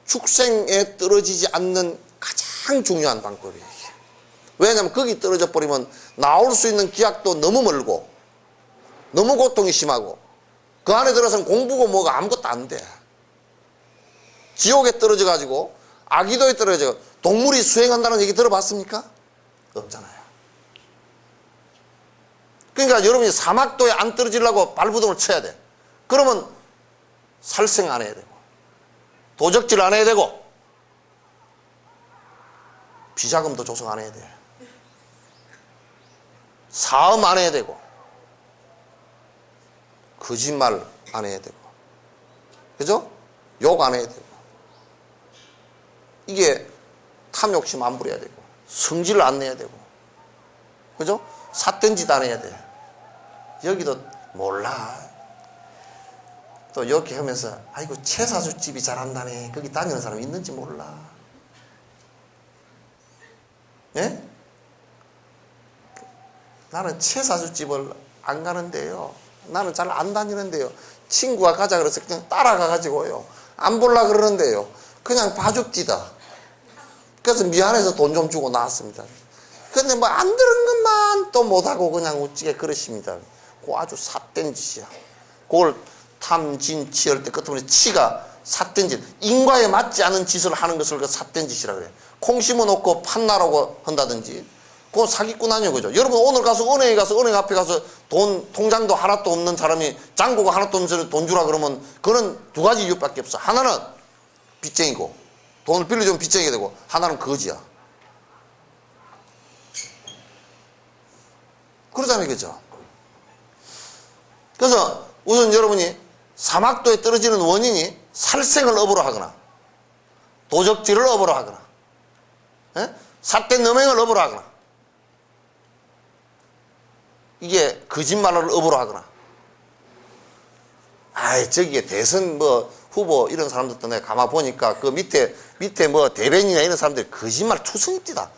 축생에 떨어지지 않는 가장 중요한 방법이에요. 왜냐하면 거기 떨어져 버리면 나올 수 있는 기약도 너무 멀고 너무 고통이 심하고 그 안에 들어서는 공부고 뭐가 아무것도 안 돼. 지옥에 떨어져 가지고 아기도에 떨어져 동물이 수행한다는 얘기 들어봤습니까? 없잖아요. 그러니까 여러분이 사막도에 안 떨어지려고 발부동을 쳐야 돼. 그러면 살생 안 해야 되고 도적질 안 해야 되고 비자금도 조성 안 해야 돼. 사음 안 해야 되고 거짓말 안 해야 되고 그죠? 욕 안 해야 되고 이게 탐욕심 안 부려야 되고 성질 안 내야 되고 그죠? 삿된 짓 안 해야 돼. 여기도 몰라. 또 이렇게 하면서 아이고 채사주집이 잘한다네. 거기 다니는 사람이 있는지 몰라. 예? 나는 채사주집을 안 가는데요. 나는 잘 안 다니는데요. 친구가 가자 그래서 그냥 따라가 가지고요. 안 볼라 그러는데요. 그냥 봐줍디다. 그래서 미안해서 돈 좀 주고 나왔습니다. 근데 뭐 안 들은 것만 또 못하고 그냥 우찌게 그러십니다. 그거 아주 삿된 짓이야. 그걸 탐진치할 때 끝으로 치가 삿된 짓. 인과에 맞지 않은 짓을 하는 것을 그 삿된 짓이라 그래요. 콩 심어놓고 판나라고 한다든지. 그건 사기꾼 아니에요. 그죠? 여러분 오늘 가서 은행에 가서 은행 앞에 가서 돈 통장도 하나도 없는 사람이 잔고가 하나도 없는 사람이 돈 주라 그러면 그거는 두 가지 이유밖에 없어. 하나는 빚쟁이고 돈을 빌려주면 빚쟁이가 되고 하나는 거지야. 그러잖아요. 그죠? 그래서 우선 여러분이 사막도에 떨어지는 원인이 살생을 업으로 하거나 도적질을 업으로 하거나 삿된 음행을 업으로 하거나 이게 거짓말을 업으로 하거나 아이 저기에 대선 뭐 후보 이런 사람들도 내가 가만 보니까 그 밑에 뭐 대변인이나 이런 사람들이 거짓말 투성입니다.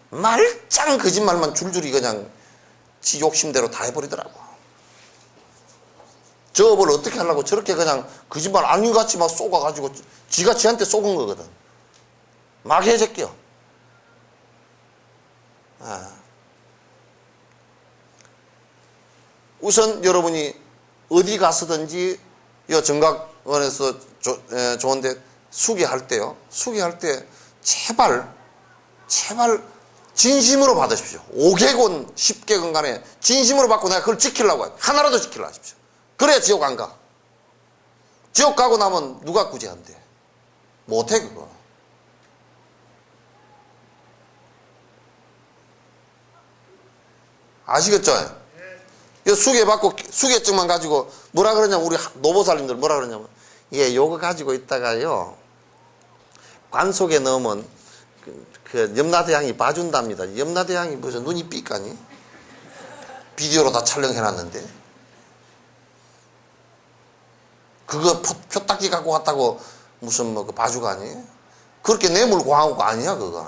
말짱 거짓말만 줄줄이 그냥 지 욕심대로 다 해버리더라고. 저걸 어떻게 하려고 저렇게 그냥 거짓말 아닌같이 막 쏘가가지고 지가 지한테 쏘은 거거든. 막 해제껴. 우선 여러분이 어디 가서든지 이 정각원에서 좋은데 수기할 때요. 수기할 때 제발 진심으로 받으십시오. 5개건 10개건 간에 진심으로 받고 내가 그걸 지키려고 해요. 하나라도 지키려 하십시오. 그래야 지옥 안 가. 지옥 가고 나면 누가 구제한대. 못해 그거. 아시겠죠? 이 수계 받고 수계증만 가지고 뭐라 그러냐면 우리 노보살님들 뭐라 그러냐면 예, 요거 가지고 있다가요 관 속에 넣으면 그 염라대왕이 봐준답니다. 염라대왕이 무슨 눈이 삐까니? 비디오로 다 촬영해놨는데 그거 표딱지 갖고 왔다고 무슨 뭐 그 봐주가니? 그렇게 뇌물 고한 거 아니야 그거.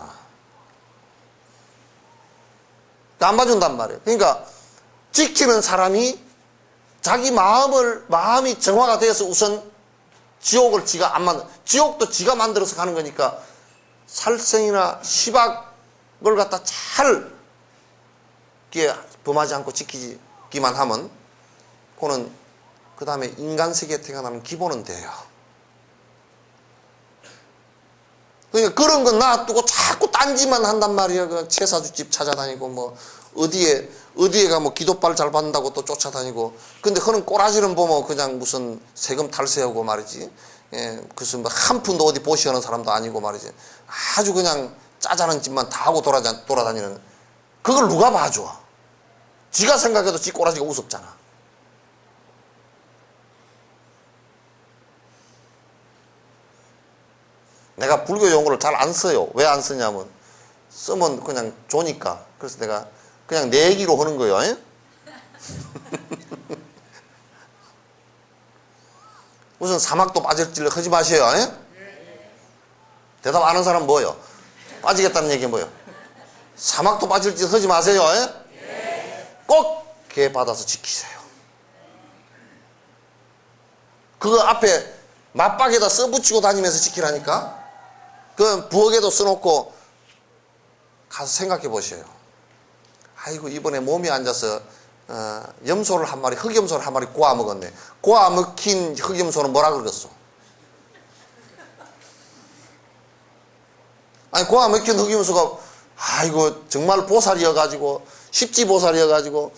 안 봐준단 말이에요. 그러니까 지키는 사람이 자기 마음이 정화가 돼서 우선 지옥을 지가 안 만들, 지옥도 지가 만들어서 가는 거니까 살생이나 시박을 갖다 잘 범하지 않고 지키기만 하면 그거는 그 다음에 인간 세계에 태어나는 기본은 돼요. 그러니까 그런 건 놔두고 자꾸 딴짓만 한단 말이야. 그 채사주집 찾아다니고 뭐 어디에가 뭐 기도빨 잘 받는다고 또 쫓아다니고. 근데 그런 꼬라지는 보면 그냥 무슨 세금 탈세하고 말이지. 예, 무슨 뭐 한 푼도 어디 보시하는 사람도 아니고 말이지. 아주 그냥 짜잘한 짓만 다 하고 돌아다니는. 그걸 누가 봐줘? 지가 생각해도 지 꼬라지가 우습잖아. 내가 불교 용어를 잘 안 써요. 왜 안 쓰냐면 쓰면 그냥 좋으니까. 그래서 내가 그냥 내 얘기로 하는 거예요. 무슨 사막도 빠질 질 하지 마세요. 대답 안 하는 사람 뭐예요? 빠지겠다는 얘기 뭐예요? 사막도 빠질 짓 하지 마세요. 꼭 개 받아서 지키세요. 그거 앞에 맞박에다 써붙이고 다니면서 지키라니까. 그 부엌에도 써놓고 가서 생각해 보셔요. 아이고 이번에 몸이 앉아서 염소를 한 마리, 흑염소를 한 마리 구워 먹었네. 구워 먹힌 흑염소는 뭐라 그러겠어? 아니 구워 먹힌 흑염소가 아이고 정말 보살이어가지고 십지보살이어가지고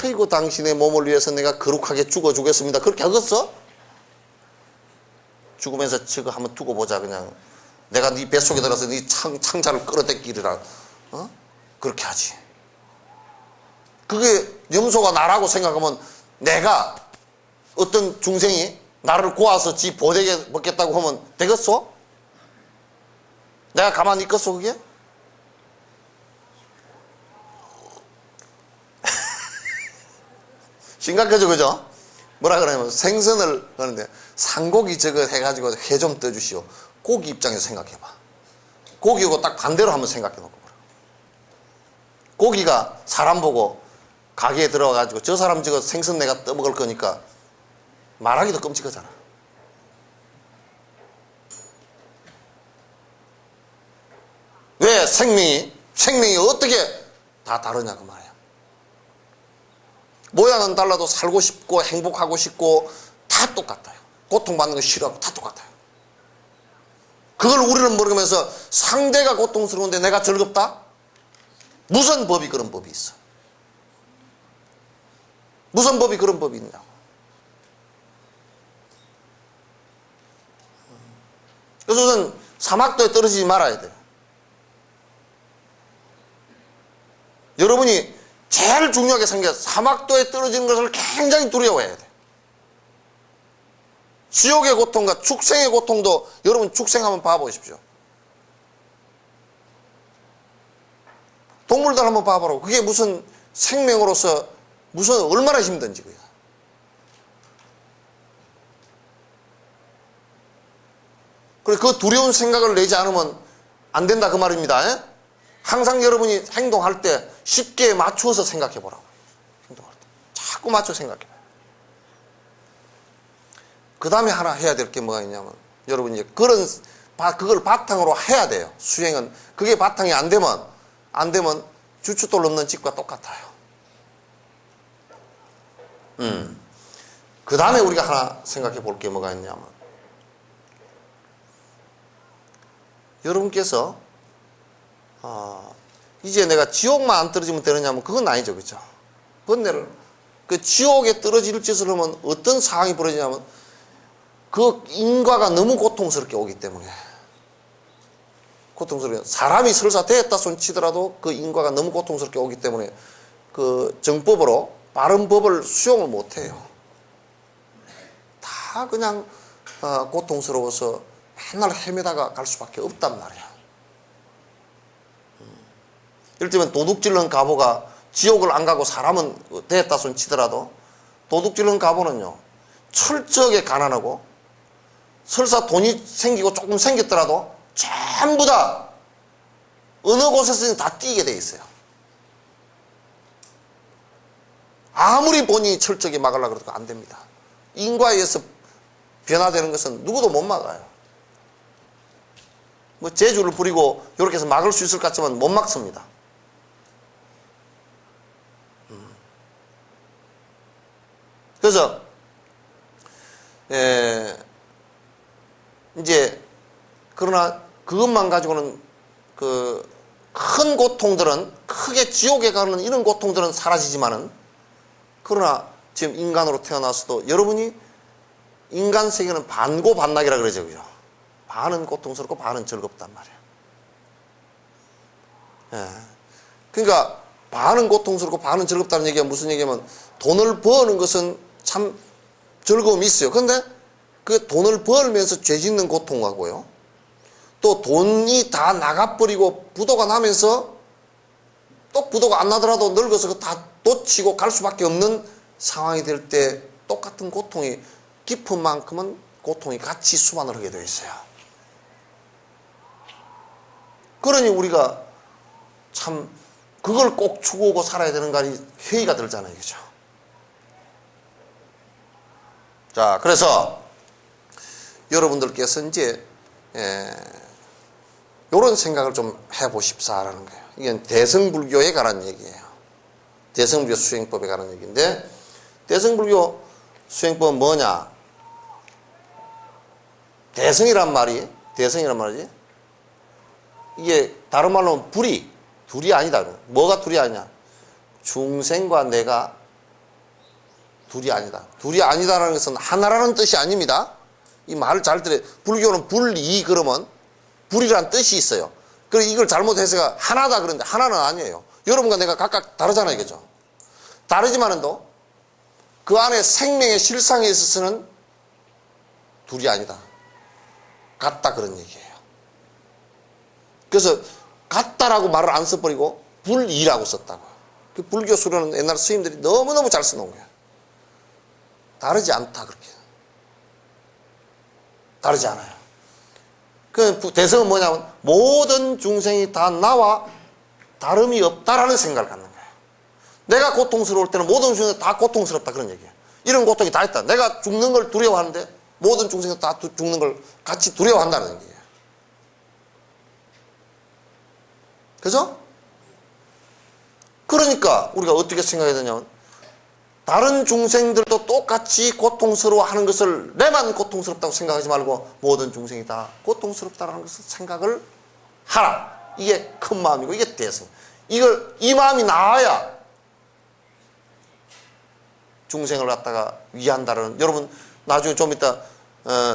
아이고 당신의 몸을 위해서 내가 거룩하게 죽어주겠습니다. 그렇게 하겠어? 죽으면서 저거 한번 두고 보자. 그냥 내가 네 뱃속에 들어서 네 창자를 끌어당기리라. 그렇게 하지. 그게 염소가 나라고 생각하면 내가 어떤 중생이 나를 구워서 지 보되게 먹겠다고 하면 되겠어? 내가 가만히 있겠어 그게? 심각하죠 그죠? 뭐라 그러냐면 생선을 하는데 산고기 저거 해가지고 회 좀 떠주시오. 고기 입장에서 생각해봐. 고기하고 딱 반대로 한번 생각해 놓고 봐라. 고기가 사람 보고 가게에 들어가가지고 저 사람 저거 생선 내가 떠먹을 거니까 말하기도 끔찍하잖아. 왜 생명이 어떻게 다 다르냐 그 말이야. 모양은 달라도 살고 싶고 행복하고 싶고 다 똑같아요. 고통받는 거 싫어하고 다 똑같아요. 그걸 우리는 모르면서 상대가 고통스러운데 내가 즐겁다? 무슨 법이 그런 법이 있어? 무슨 법이 그런 법이 있냐고. 그래서 우선 사막도에 떨어지지 말아야 돼요. 여러분이 제일 중요하게 생겨 사막도에 떨어지는 것을 굉장히 두려워해야 돼. 지옥의 고통과 축생의 고통도 여러분 축생 한번 봐보십시오. 동물들 한번 봐보라고. 그게 무슨 생명으로서 무슨 얼마나 힘든지 그게. 그래 그 두려운 생각을 내지 않으면 안 된다 그 말입니다. 에? 항상 여러분이 행동할 때 쉽게 맞추어서 생각해 보라고. 행동할 때 자꾸 맞춰 생각해 봐요. 그 다음에 하나 해야 될 게 뭐가 있냐면 여러분이 그걸 바탕으로 해야 돼요. 수행은 그게 바탕이 안 되면 주춧돌 넘는 집과 똑같아요. 그 다음에 우리가 하나 생각해 볼 게 뭐가 있냐면 여러분께서 이제 내가 지옥만 안 떨어지면 되느냐면 그건 아니죠. 그죠? 번뇌를 그 지옥에 떨어질 짓을 하면 어떤 상황이 벌어지냐면 그 인과가 너무 고통스럽게 오기 때문에 고통스럽게 사람이 설사 되었다 손치더라도 그 인과가 너무 고통스럽게 오기 때문에 그 정법으로 바른 법을 수용을 못해요. 다 그냥 고통스러워서 맨날 헤매다가 갈 수밖에 없단 말이야. 예를 들면 도둑질른 가보가 지옥을 안 가고 사람은 되었다 손치더라도 도둑질른 가보는요 철저하게 가난하고 설사 돈이 생기고 조금 생겼더라도 전부 다 어느 곳에서든 다 뛰게 돼 있어요. 아무리 본인이 철저하게 막으려고 해도 안 됩니다. 인과에 의해서 변화되는 것은 누구도 못 막아요. 뭐 재주를 부리고 이렇게 해서 막을 수 있을 것 같지만 못 막습니다. 그래서 이제 그러나 그것만 가지고는 그 큰 고통들은 크게 지옥에 가는 이런 고통들은 사라지지만은 그러나 지금 인간으로 태어나서도 여러분이 인간 세계는 반고반락이라 그러죠. 그죠? 반은 고통스럽고 반은 즐겁단 말이에요. 예. 그러니까 반은 고통스럽고 반은 즐겁다는 얘기가 무슨 얘기냐면 돈을 버는 것은 참 즐거움이 있어요. 그런데 그 돈을 벌면서 죄 짓는 고통하고요. 또 돈이 다 나가버리고 부도가 나면서 또 부도가 안 나더라도 늙어서 다 놓치고 갈 수밖에 없는 상황이 될 때 똑같은 고통이 깊은 만큼은 고통이 같이 수반을 하게 되어 있어요. 그러니 우리가 참 그걸 꼭 추구하고 살아야 되는 거 아니 회의가 들잖아요. 그죠? 자, 그래서 여러분들께서 이제 요런 생각을 좀 해보십사라는 거예요. 이게 대승불교에 관한 얘기예요. 대승불교 수행법에 관한 얘기인데, 대승불교 수행법은 뭐냐? 대승이란 말이 이게 다른 말로는 둘이 아니다. 뭐가 둘이 아니냐? 중생과 내가 둘이 아니다. 둘이 아니다라는 것은 하나라는 뜻이 아닙니다. 이 말을 잘 들어요. 불교는 불이 그러면 불이란 뜻이 있어요. 그래서 이걸 잘못해서 하나다 그런데 하나는 아니에요. 여러분과 내가 각각 다르잖아요. 그죠? 다르지만은도 그 안에 생명의 실상에 있어서는 둘이 아니다. 같다 그런 얘기예요. 그래서 같다라고 말을 안 써버리고 불이라고 썼다고. 그 불교 수련은 옛날 스님들이 너무너무 잘 써놓은 거예요. 다르지 않다 그렇게. 다르지 않아요. 그 대성은 뭐냐면 모든 중생이 다 나와 다름이 없다라는 생각을 갖는 거예요. 내가 고통스러울 때는 모든 중생이 다 고통스럽다 그런 얘기예요. 이런 고통이 다 있다. 내가 죽는 걸 두려워하는데 모든 중생이 다 죽는 걸 같이 두려워한다는 얘기예요. 그죠? 그러니까 우리가 어떻게 생각해야 되냐면 다른 중생들도 똑같이 고통스러워하는 것을 내만 고통스럽다고 생각하지 말고 모든 중생이 다 고통스럽다는 것을 생각을 하라. 이게 큰 마음이고 이게 대승. 이 마음이 나와야 중생을 갖다가 위한다는. 여러분 나중에 좀 이따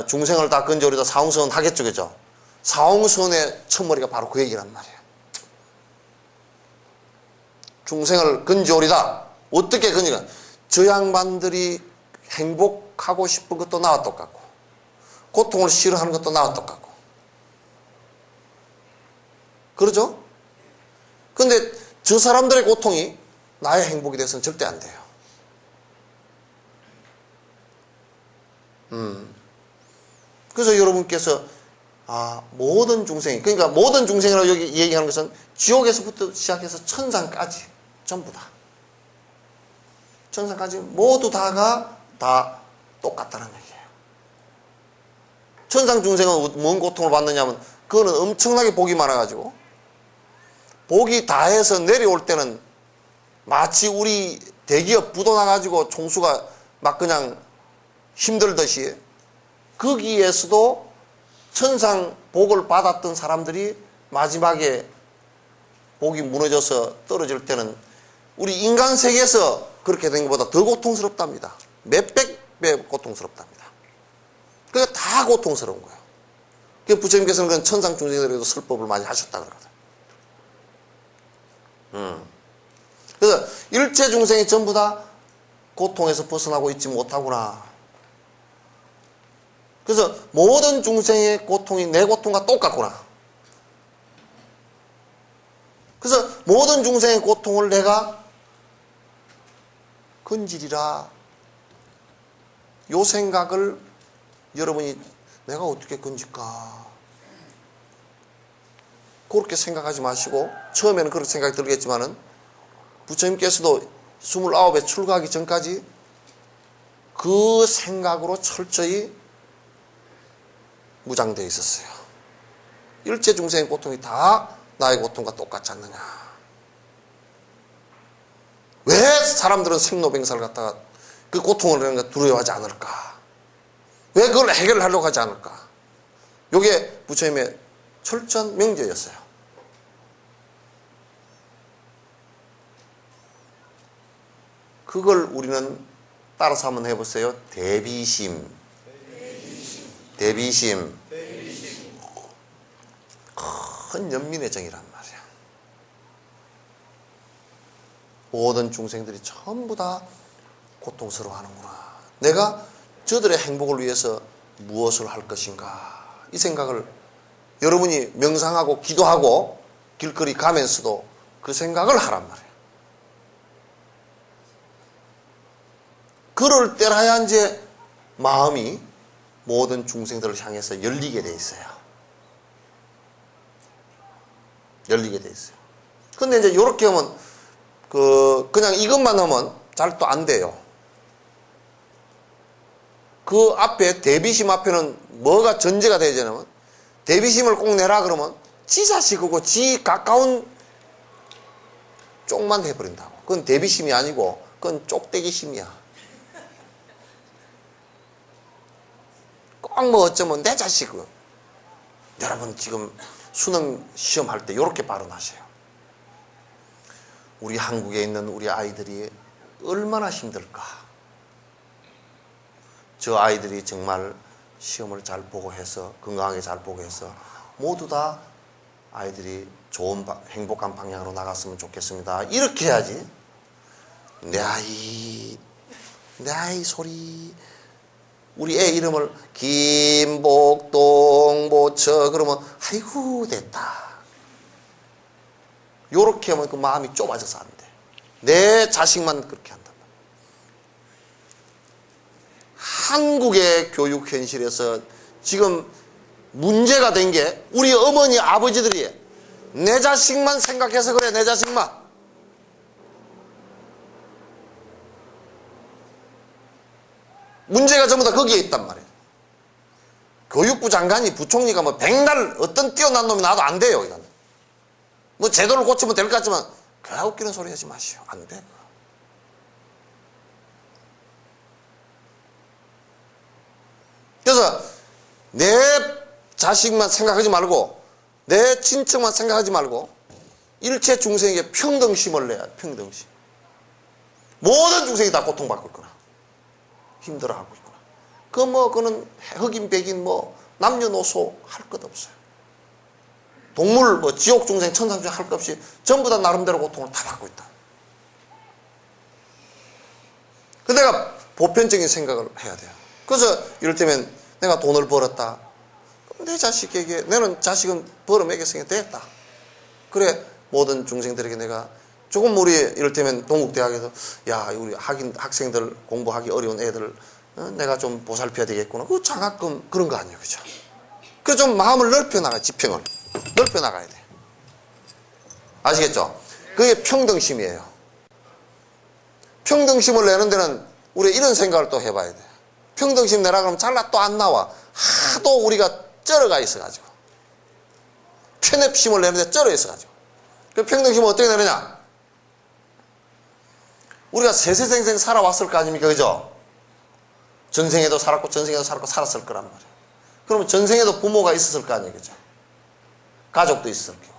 중생을 다 건져오리다 사홍선 하겠죠. 그죠? 사홍선의 첫머리가 바로 그 얘기란 말이에요. 중생을 건져오리다. 어떻게 건지가? 저 양반들이 행복하고 싶은 것도 나와 똑같고 고통을 싫어하는 것도 나와 똑같고 그러죠? 그런데 저 사람들의 고통이 나의 행복이 돼서는 절대 안 돼요. 그래서 여러분께서 모든 중생이, 그러니까 모든 중생이라고 여기 얘기하는 것은 지옥에서부터 시작해서 천상까지 전부 다 천상까지 모두 다가 다 똑같다는 얘기예요. 천상 중생은 뭔 고통을 받느냐면 그거는 엄청나게 복이 많아가지고 복이 다해서 내려올 때는 마치 우리 대기업 부도 나가지고 총수가 막 그냥 힘들듯이 거기에서도 천상 복을 받았던 사람들이 마지막에 복이 무너져서 떨어질 때는 우리 인간 세계에서 그렇게 된 것보다 더 고통스럽답니다. 몇백 배 고통스럽답니다. 그러니까 다 고통스러운 거예요. 그래서 부처님께서는 그런 천상 중생들에도 설법을 많이 하셨다 그러거든. 그래서 일체 중생이 전부 다 고통에서 벗어나고 있지 못하구나. 그래서 모든 중생의 고통이 내 고통과 똑같구나. 그래서 모든 중생의 고통을 내가 건지리라. 요 생각을 여러분이 내가 어떻게 건질까? 그렇게 생각하지 마시고 처음에는 그렇게 생각이 들겠지만은 부처님께서도 29에 출가하기 전까지 그 생각으로 철저히 무장되어 있었어요. 일체 중생의 고통이 다 나의 고통과 똑같지 않느냐. 왜 사람들은 생로병사를 갖다가 그 고통을 내는 걸 두려워하지 않을까? 왜 그걸 해결하려고 하지 않을까? 이게 부처님의 철저한 명제였어요. 그걸 우리는 따라서 한번 해보세요. 대비심. 대비심. 큰 연민의 정이란 말이야. 모든 중생들이 전부 다 고통스러워하는구나. 내가 저들의 행복을 위해서 무엇을 할 것인가. 이 생각을 여러분이 명상하고 기도하고 길거리 가면서도 그 생각을 하란 말이에요. 그럴 때라야 이제 마음이 모든 중생들을 향해서 열리게 돼 있어요. 열리게 돼 있어요. 근데 이제 요렇게 하면 그냥 이것만 하면 잘 또 안 돼요. 그 앞에 대비심 앞에는 뭐가 전제가 되야 되냐면 대비심을 꼭 내라 그러면 지 자식하고 지 가까운 쪽만 해버린다고. 그건 대비심이 아니고 그건 쪽대기심이야. 꼭 뭐 어쩌면 내 자식. 여러분 지금 수능 시험할 때 이렇게 발언하세요. 우리 한국에 있는 우리 아이들이 얼마나 힘들까. 저 아이들이 정말 시험을 잘 보고 해서 건강하게 잘 보고 해서 모두 다 아이들이 좋은 행복한 방향으로 나갔으면 좋겠습니다. 이렇게 해야지. 내 아이 소리. 우리 애 이름을 김복동 모처 그러면 아이고 됐다. 요렇게 하면 그 마음이 좁아져서 안 돼. 내 자식만 그렇게 한단 말이야. 한국의 교육 현실에서 지금 문제가 된 게 우리 어머니 아버지들이 내 자식만 생각해서 그래. 내 자식만. 문제가 전부 다 거기에 있단 말이에요. 교육부 장관이 부총리가 뭐 백날 어떤 뛰어난 놈이 나도 안 돼요. 이건. 뭐 제도를 고치면 될 것 같지만 그 웃기는 소리 하지 마시오. 안 돼. 그래서 내 자식만 생각하지 말고 내 친척만 생각하지 말고 일체 중생에게 평등심을 내야 돼. 평등심. 모든 중생이 다 고통받고 있구나. 힘들어하고 있구나. 그거는 흑인 백인 남녀노소 할 것 없어요. 동물 지옥 중생 천상 중생 할 것 없이 전부 다 나름대로 고통을 다 받고 있다. 그 내가 보편적인 생각을 해야 돼요. 그래서 이를테면 내가 돈을 벌었다. 그럼 내 자식에게 나는 자식은 벌어 먹였으니까 됐다. 그래 모든 중생들에게 내가 조금 우리 이를테면 동국대학에서 야 우리 학생들 공부하기 어려운 애들 내가 좀 보살펴야 되겠구나. 그 장학금 그런 거 아니에요. 그죠? 그 좀 마음을 넓혀 나가. 지평을 넓혀 나가야 돼. 아시겠죠? 그게 평등심이에요. 평등심을 내는 데는 우리 이런 생각을 또 해봐야 돼. 평등심 내라 그러면 잘라 또 안 나와. 하도 우리가 쩔어가 있어가지고 편협심을 내는데 쩔어 있어가지고 그 평등심을 어떻게 내느냐? 우리가 세세생생 살아왔을 거 아닙니까? 그죠? 전생에도 살았고 전생에도 살았고 살았을 거란 말이에요. 그러면 전생에도 부모가 있었을 거 아니에요. 그죠? 가족도 있었을 거고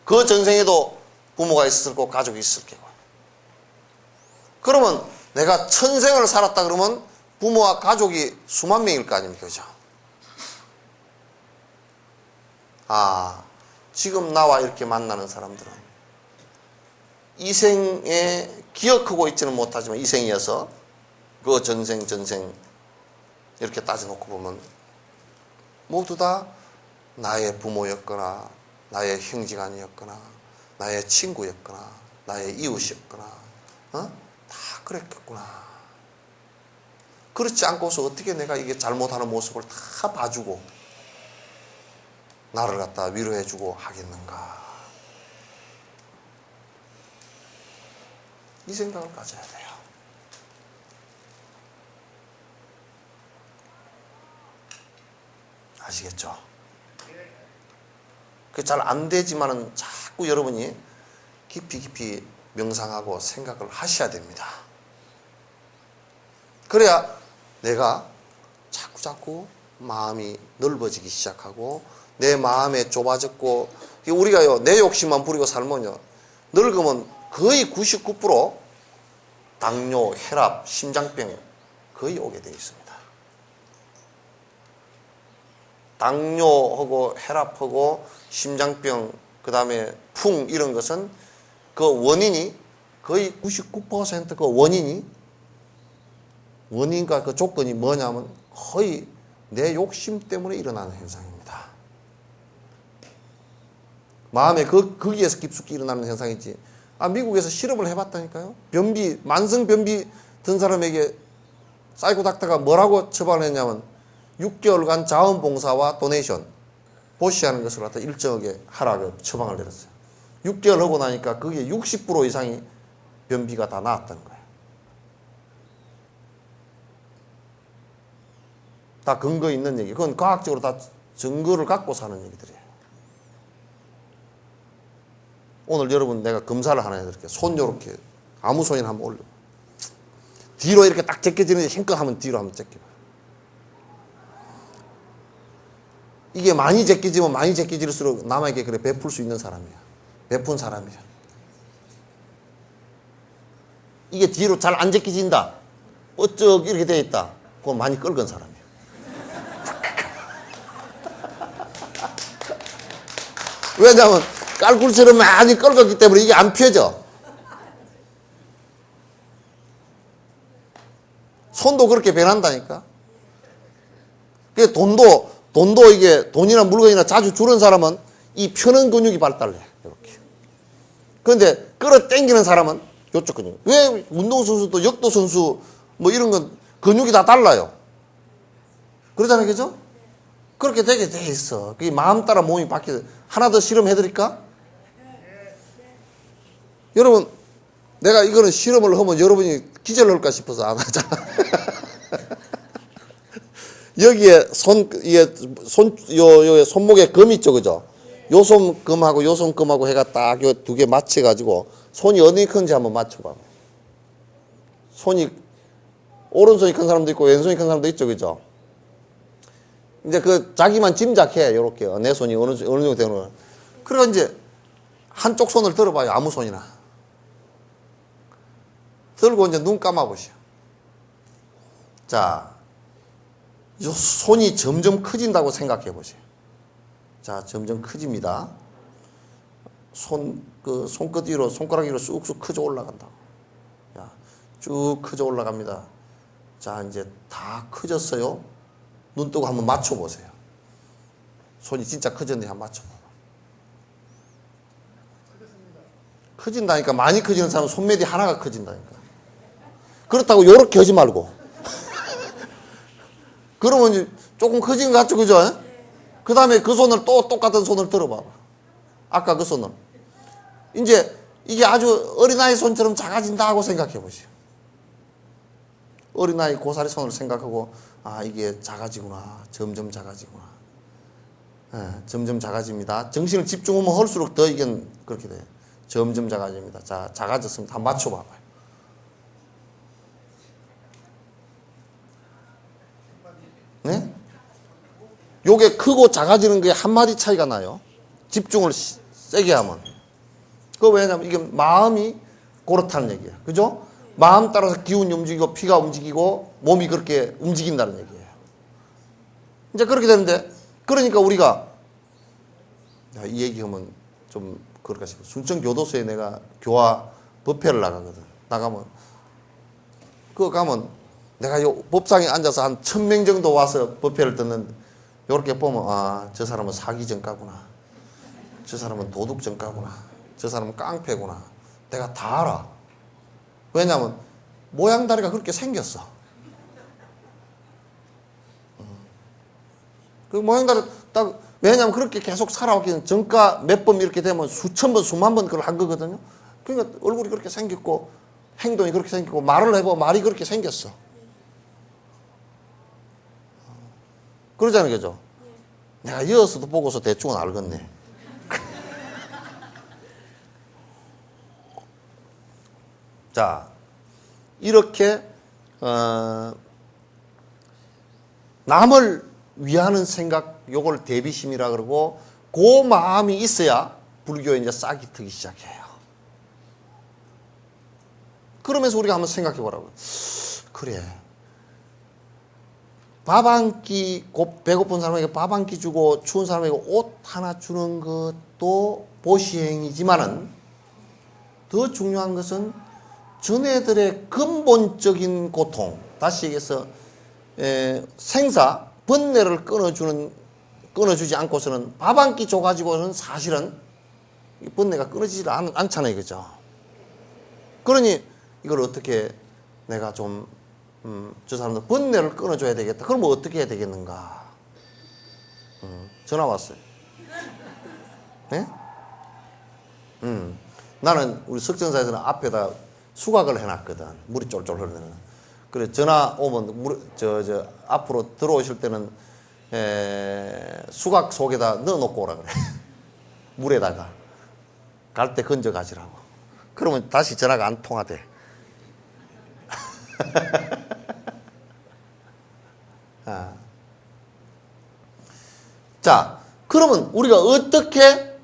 그 전생에도 부모가 있었을 거고 가족이 있었을 거고 그러면 내가 천생을 살았다 그러면 부모와 가족이 수만 명일 거 아닙니까? 그죠? 지금 나와 이렇게 만나는 사람들은 이 생에 기억하고 있지는 못하지만 이 생이어서 그 전생 이렇게 따져놓고 보면 모두 다 나의 부모였거나 나의 형제간이었거나 나의 친구였거나 나의 이웃이었거나 다 그랬겠구나. 그렇지 않고서 어떻게 내가 이게 잘못하는 모습을 다 봐주고 나를 갖다 위로해주고 하겠는가. 이 생각을 가져야 돼요. 아시겠죠? 그 잘 안 되지만은 자꾸 여러분이 깊이 명상하고 생각을 하셔야 됩니다. 그래야 내가 자꾸 마음이 넓어지기 시작하고 내 마음에 좁아졌고 우리가요 내 욕심만 부리고 살면요 늙으면 거의 99% 당뇨, 혈압, 심장병 거의 오게 되어 있습니다. 당뇨하고 혈압하고 심장병 그 다음에 풍 이런 것은 그 원인이 거의 99% 그 원인과 그 조건이 뭐냐면 거의 내 욕심 때문에 일어나는 현상입니다. 마음에 거기에서 깊숙이 일어나는 현상이지. 미국에서 실험을 해봤다니까요. 만성 변비 든 사람에게 사이코닥터가 뭐라고 처방을 했냐면 6개월간 자원봉사와 도네이션 보시하는 것을 갖다 일정하게 하라고 처방을 내렸어요. 6개월 하고 나니까 그게 60% 이상이 변비가 다 나았다는 거예요. 다 근거 있는 얘기. 그건 과학적으로 다 증거를 갖고 사는 얘기들이에요. 오늘 여러분 내가 검사를 하나 해드릴게요. 손 요렇게 아무 손이나 한번 올려. 뒤로 이렇게 딱 제껴지는데 힘껏 하면 뒤로 한번 제껴봐. 이게 많이 제껴지면 많이 제껴질수록 남에게 그래 베풀 수 있는 사람이야. 베푼 사람이야. 이게 뒤로 잘 안 제껴진다. 어쩍 이렇게 돼 있다. 그건 많이 끓은 사람이야. 왜냐하면 깔꿀처럼 많이 끓었기 때문에 이게 안 펴져. 손도 그렇게 변한다니까. 그 돈도 이게 돈이나 물건이나 자주 주는 사람은 이 펴는 근육이 발달해. 이렇게. 그런데 끌어당기는 사람은 이쪽 근육. 왜 운동선수도 역도선수 뭐 이런 건 근육이 다 달라요. 그러잖아요. 그죠? 그렇게 되게 돼 있어. 그게 마음 따라 몸이 바뀌어. 하나 더 실험해 드릴까? 여러분, 내가 이거는 실험을 하면 여러분이 기절할까 싶어서 안 하잖아. 여기에 손목에 금 있죠, 그죠? 요 손금하고 요 손금하고 해가 딱 요 두 개 맞춰가지고 손이 어디 큰지 한번 맞춰봐. 손이, 오른손이 큰 사람도 있고 왼손이 큰 사람도 있죠, 그죠? 이제 그 자기만 짐작해, 요렇게. 내 손이 어느 정도 되는 거. 그리고 이제 한쪽 손을 들어봐요, 아무 손이나. 들고 이제 눈 감아보시오. 자, 요 손이 점점 커진다고 생각해 보세요. 자, 점점 커집니다. 손끝 위로, 손가락 위로 쑥쑥 커져 올라간다고. 자, 쭉 커져 올라갑니다. 자, 이제 다 커졌어요. 눈 뜨고 한번 맞춰보세요. 손이 진짜 커졌는지 한번 맞춰봐. 커진다니까. 많이 커지는 사람은 손매디 하나가 커진다니까. 그렇다고 요렇게 하지 말고. 그러면 이제 조금 커진 것 같죠, 그죠? 그 다음에 그 손을 또 똑같은 손을 들어봐봐. 아까 그 손을. 이제 이게 아주 어린아이 손처럼 작아진다고 생각해 보시오. 어린아이 고사리 손을 생각하고, 아, 이게 작아지구나. 점점 작아지구나. 네, 점점 작아집니다. 정신을 집중하면 할수록 더 이게 그렇게 돼요. 점점 작아집니다. 자, 작아졌습니다. 한번 맞춰봐봐요. 네? 요게 크고 작아지는 게 한마디 차이가 나요. 집중을 세게 하면. 그거 왜냐면 이게 마음이 그렇다는 얘기예요. 그죠? 마음 따라서 기운이 움직이고 피가 움직이고 몸이 그렇게 움직인다는 얘기예요. 이제 그렇게 되는데, 그러니까 우리가, 야, 이 얘기하면 좀 그럴까 싶어. 순천교도소에 내가 교화 법회를 나가거든. 나가면, 그거 가면 내가 요 법상에 앉아서 한 1000명 정도 와서 법회를 듣는데, 요렇게 보면, 아, 저 사람은 사기전가구나. 저 사람은 도둑전가구나. 저 사람은 깡패구나. 내가 다 알아. 왜냐면 모양다리가 그렇게 생겼어. 그 모양다리 딱, 왜냐면 그렇게 계속 살아왔기는 전가 몇 번 이렇게 되면 수천 번, 수만 번 그걸 한 거거든요. 그러니까 얼굴이 그렇게 생겼고, 행동이 그렇게 생겼고, 말을 해보면 말이 그렇게 생겼어. 그러잖아요, 그죠? 내가 이어서도 보고서 대충은 알겠네. 자, 이렇게 남을 위하는 생각, 요걸 대비심이라 그러고, 그 마음이 있어야 불교에 이제 싹이 트기 시작해요. 그러면서 우리가 한번 생각해 보라고요. 그래, 밥 한 끼, 배고픈 사람에게 밥 한 끼 주고 추운 사람에게 옷 하나 주는 것도 보시행이지만은, 더 중요한 것은 전애들의 근본적인 고통, 다시 얘기해서 생사, 번뇌를 끊어주지 않고서는 밥 한 끼 줘가지고는 사실은 번뇌가 끊어지지 않잖아요, 그죠? 그러니 이걸 어떻게 내가 좀 저 사람들 번뇌를 끊어줘야 되겠다. 그럼 뭐 어떻게 해야 되겠는가? 전화 왔어요. 네? 나는 우리 석전사에서는 앞에다 수각을 해놨거든. 물이 쫄쫄 흐르는. 그래, 전화 오면 앞으로 들어오실 때는 수각 속에다 넣어놓고 오라 그래. 물에다가. 갈 때 건져 가지라고. 그러면 다시 전화가 안 통하대. 아. 자, 그러면 우리가 어떻게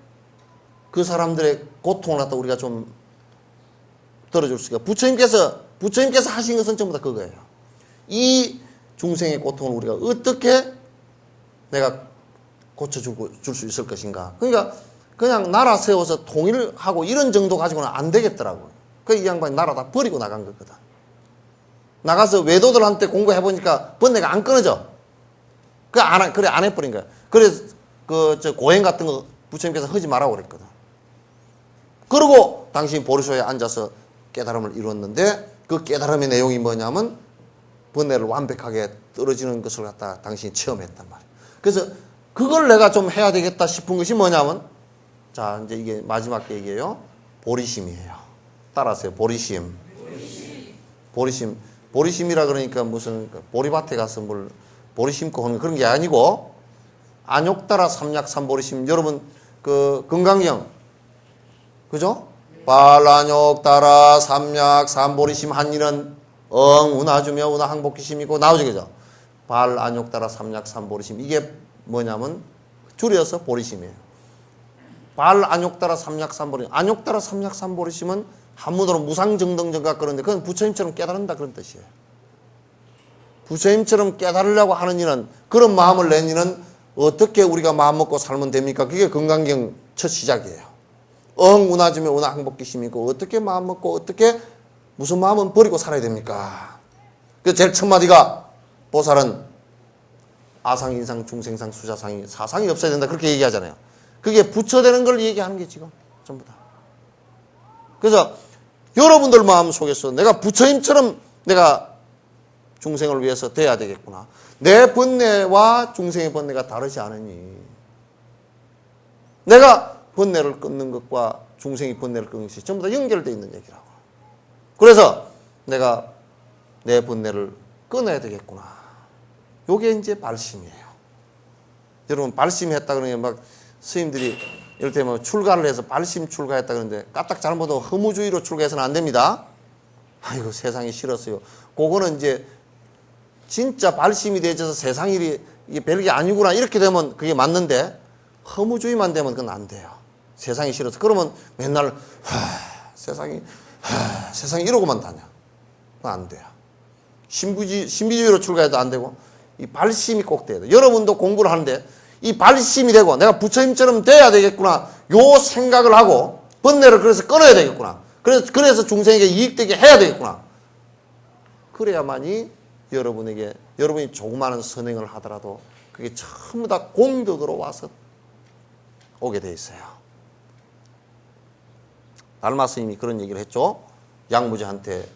그 사람들의 고통을 갖다 우리가 좀 들어줄 수 있을까? 부처님께서 하신 것은 전부 다 그거예요. 이 중생의 고통을 우리가 어떻게 내가 고쳐줄 수 있을 것인가. 그러니까 그냥 나라 세워서 통일하고 이런 정도 가지고는 안 되겠더라고요. 그 이 양반이 나라 다 버리고 나간 거거든. 나가서 외도들한테 공부해보니까 번뇌가 안 끊어져. 그래 안 해버린 거야. 그래서 고행 같은 거 부처님께서 하지 말라고 그랬거든. 그러고 당신이 보리소에 앉아서 깨달음을 이뤘는데 그 깨달음의 내용이 뭐냐면 번뇌를 완벽하게 떨어지는 것을 갖다 당신이 체험했단 말이에요. 그래서 그걸 내가 좀 해야 되겠다 싶은 것이 뭐냐면, 자, 이제 이게 마지막 얘기예요. 보리심이에요. 따라하세요. 보리심. 보리심이라 그러니까 무슨 보리밭에 가서 뭘 보리 심고 하는 그런 게 아니고, 안욕따라 삼약삼보리심. 여러분 그 건강경 그죠? 발안욕따라 삼약삼보리심 한일은 운하주며 운하항복기심이고 나오죠, 그죠? 발안욕따라 삼약삼보리심. 이게 뭐냐면 줄여서 보리심이에요. 발안욕따라 삼약삼보리심. 안욕따라 삼약삼보리심은 한문으로 무상정등정각 그런데 그건 부처님처럼 깨달은다 그런 뜻이에요. 부처님처럼 깨달으려고 하는 이는, 그런 마음을 낸 이는 어떻게 우리가 마음 먹고 살면 됩니까? 그게 건강경 첫 시작이에요. 운하주며 운하항복기심이고, 어떻게 마음 먹고 어떻게 무슨 마음은 버리고 살아야 됩니까? 그 제일 첫 마디가 보살은 아상, 인상, 중생상, 수자상이 사상이 없어야 된다 그렇게 얘기하잖아요. 그게 부처되는 걸 얘기하는 게 지금 전부 다. 그래서 여러분들 마음 속에서 내가 부처님처럼 내가 중생을 위해서 돼야 되겠구나. 내 번뇌와 중생의 번뇌가 다르지 않으니 내가 번뇌를 끊는 것과 중생이 번뇌를 끊는 것이 전부 다 연결되어 있는 얘기라고. 그래서 내가 내 번뇌를 끊어야 되겠구나. 요게 이제 발심이에요. 여러분 발심했다 그러면 막 스님들이 이를테면 출가를 해서 발심 출가했다 그러는데 까딱 잘못하면 허무주의로 출가해서는 안 됩니다. 아이고 세상이 싫었어요. 그거는 이제 진짜 발심이 되어서 세상 일이 이게 별게 아니구나 이렇게 되면 그게 맞는데, 허무주의만 되면 그건 안 돼요. 세상이 싫어서. 그러면 맨날 세상이 이러고만 다녀. 그건 안 돼요. 신비주의로 출가해도 안 되고 이 발심이 꼭 돼야 돼. 여러분도 공부를 하는데 이 발심이 되고 내가 부처님처럼 돼야 되겠구나 요 생각을 하고 번뇌를 그래서 끊어야 되겠구나. 그래서 중생에게 이익되게 해야 되겠구나. 그래야만이 여러분이 조그마한 선행을 하더라도 그게 전부 다 공덕으로 와서 오게 돼 있어요. 달마 스님이 그런 얘기를 했죠. 양무제한테.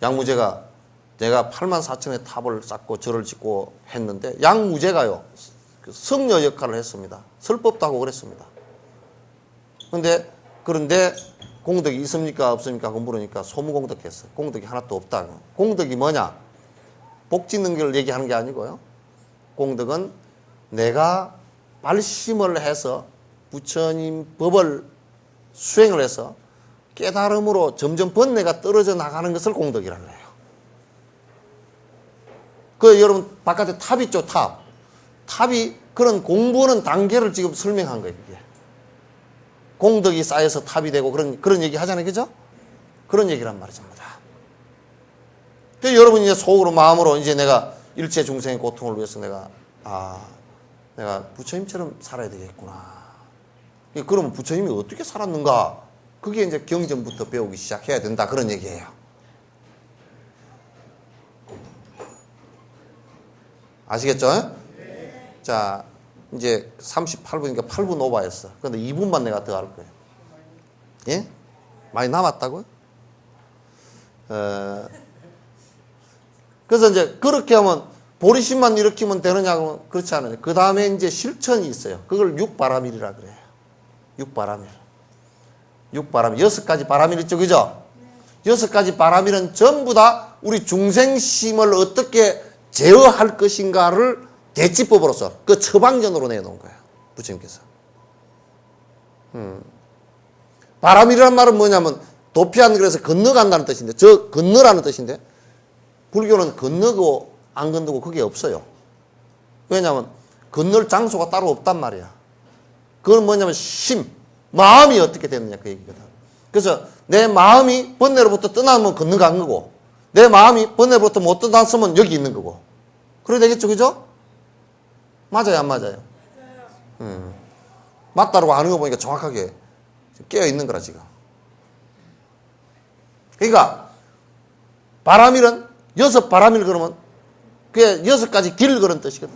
양무제가 내가 84,000의 탑을 쌓고 절을 짓고 했는데 양무제가요 성녀 역할을 했습니다. 설법도 하고 그랬습니다. 그런데 공덕이 있습니까 없습니까 하고 물으니까 소무공덕했어요. 공덕이 하나도 없다. 공덕이 뭐냐? 복 짓는 걸 얘기하는 게 아니고요. 공덕은 내가 발심을 해서 부처님 법을 수행을 해서 깨달음으로 점점 번뇌가 떨어져 나가는 것을 공덕이라고 해요. 여러분 바깥에 탑 있죠, 탑. 탑이 그런 공부하는 단계를 지금 설명한 거예요, 이게. 공덕이 쌓여서 탑이 되고 그런 얘기 하잖아요, 그죠? 그런 얘기란 말이죠. 여러분이 이제 속으로 마음으로 이제 내가 일체 중생의 고통을 위해서 내가 부처님처럼 살아야 되겠구나. 그러면 부처님이 어떻게 살았는가? 그게 이제 경전부터 배우기 시작해야 된다 그런 얘기예요. 아시겠죠? 네. 자, 이제 38분이니까 8분 오버했어. 그런데 2분만 내가 더 할 거예요. 예? 많이 남았다고요? 그래서 이제 그렇게 하면 보리심만 일으키면 되느냐고 그렇지 않아요. 그 다음에 이제 실천이 있어요. 그걸 육바라밀이라 그래요. 육바라밀. 6가지 바라밀 있죠, 그죠? 6가지 바라밀은 전부 다 우리 중생심을 어떻게 제어할 것인가를 대치법으로서 그 처방전으로 내놓은 거예요. 부처님께서. 바람이라는 말은 뭐냐면 도피한 그래서 건너간다는 뜻인데 저 건너라는 뜻인데 불교는 건너고 안 건너고 그게 없어요. 왜냐하면 건널 장소가 따로 없단 말이야. 그건 뭐냐면 마음이 어떻게 되느냐 그 얘기거든. 그래서 내 마음이 번뇌로부터 떠나면 건너간 거고 내 마음이 번뇌로부터 못 떠났으면 여기 있는 거고 그래야 되겠죠, 그죠? 맞아요, 안 맞아요? 맞다라고 하는 거 보니까 정확하게 깨어 있는 거라 지금. 그러니까 바람일은 여섯 바람일 그러면 그게 6가지 길 그런 뜻이거든.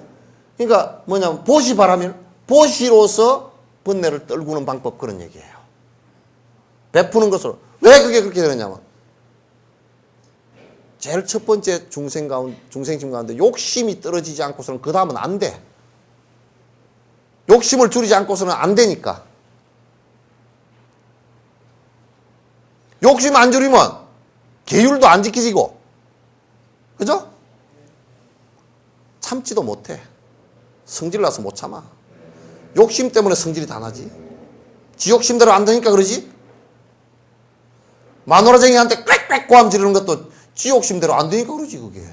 그러니까 뭐냐면 보시 바람일 보시로서 번뇌를 떨구는 방법 그런 얘기예요. 베푸는 것으로. 왜 그게 그렇게 되느냐면 제일 첫 번째 중생심 가운데 욕심이 떨어지지 않고서는 그 다음은 안 돼. 욕심을 줄이지 않고서는 안 되니까. 욕심 안 줄이면 계율도 안 지키지고 그죠? 참지도 못해. 성질 나서 못 참아. 욕심 때문에 성질이 다 나지. 지 욕심대로 안 되니까 그러지. 마누라쟁이한테 꽥꽥 고함 지르는 것도 지 욕심대로 안 되니까 그러지 그게.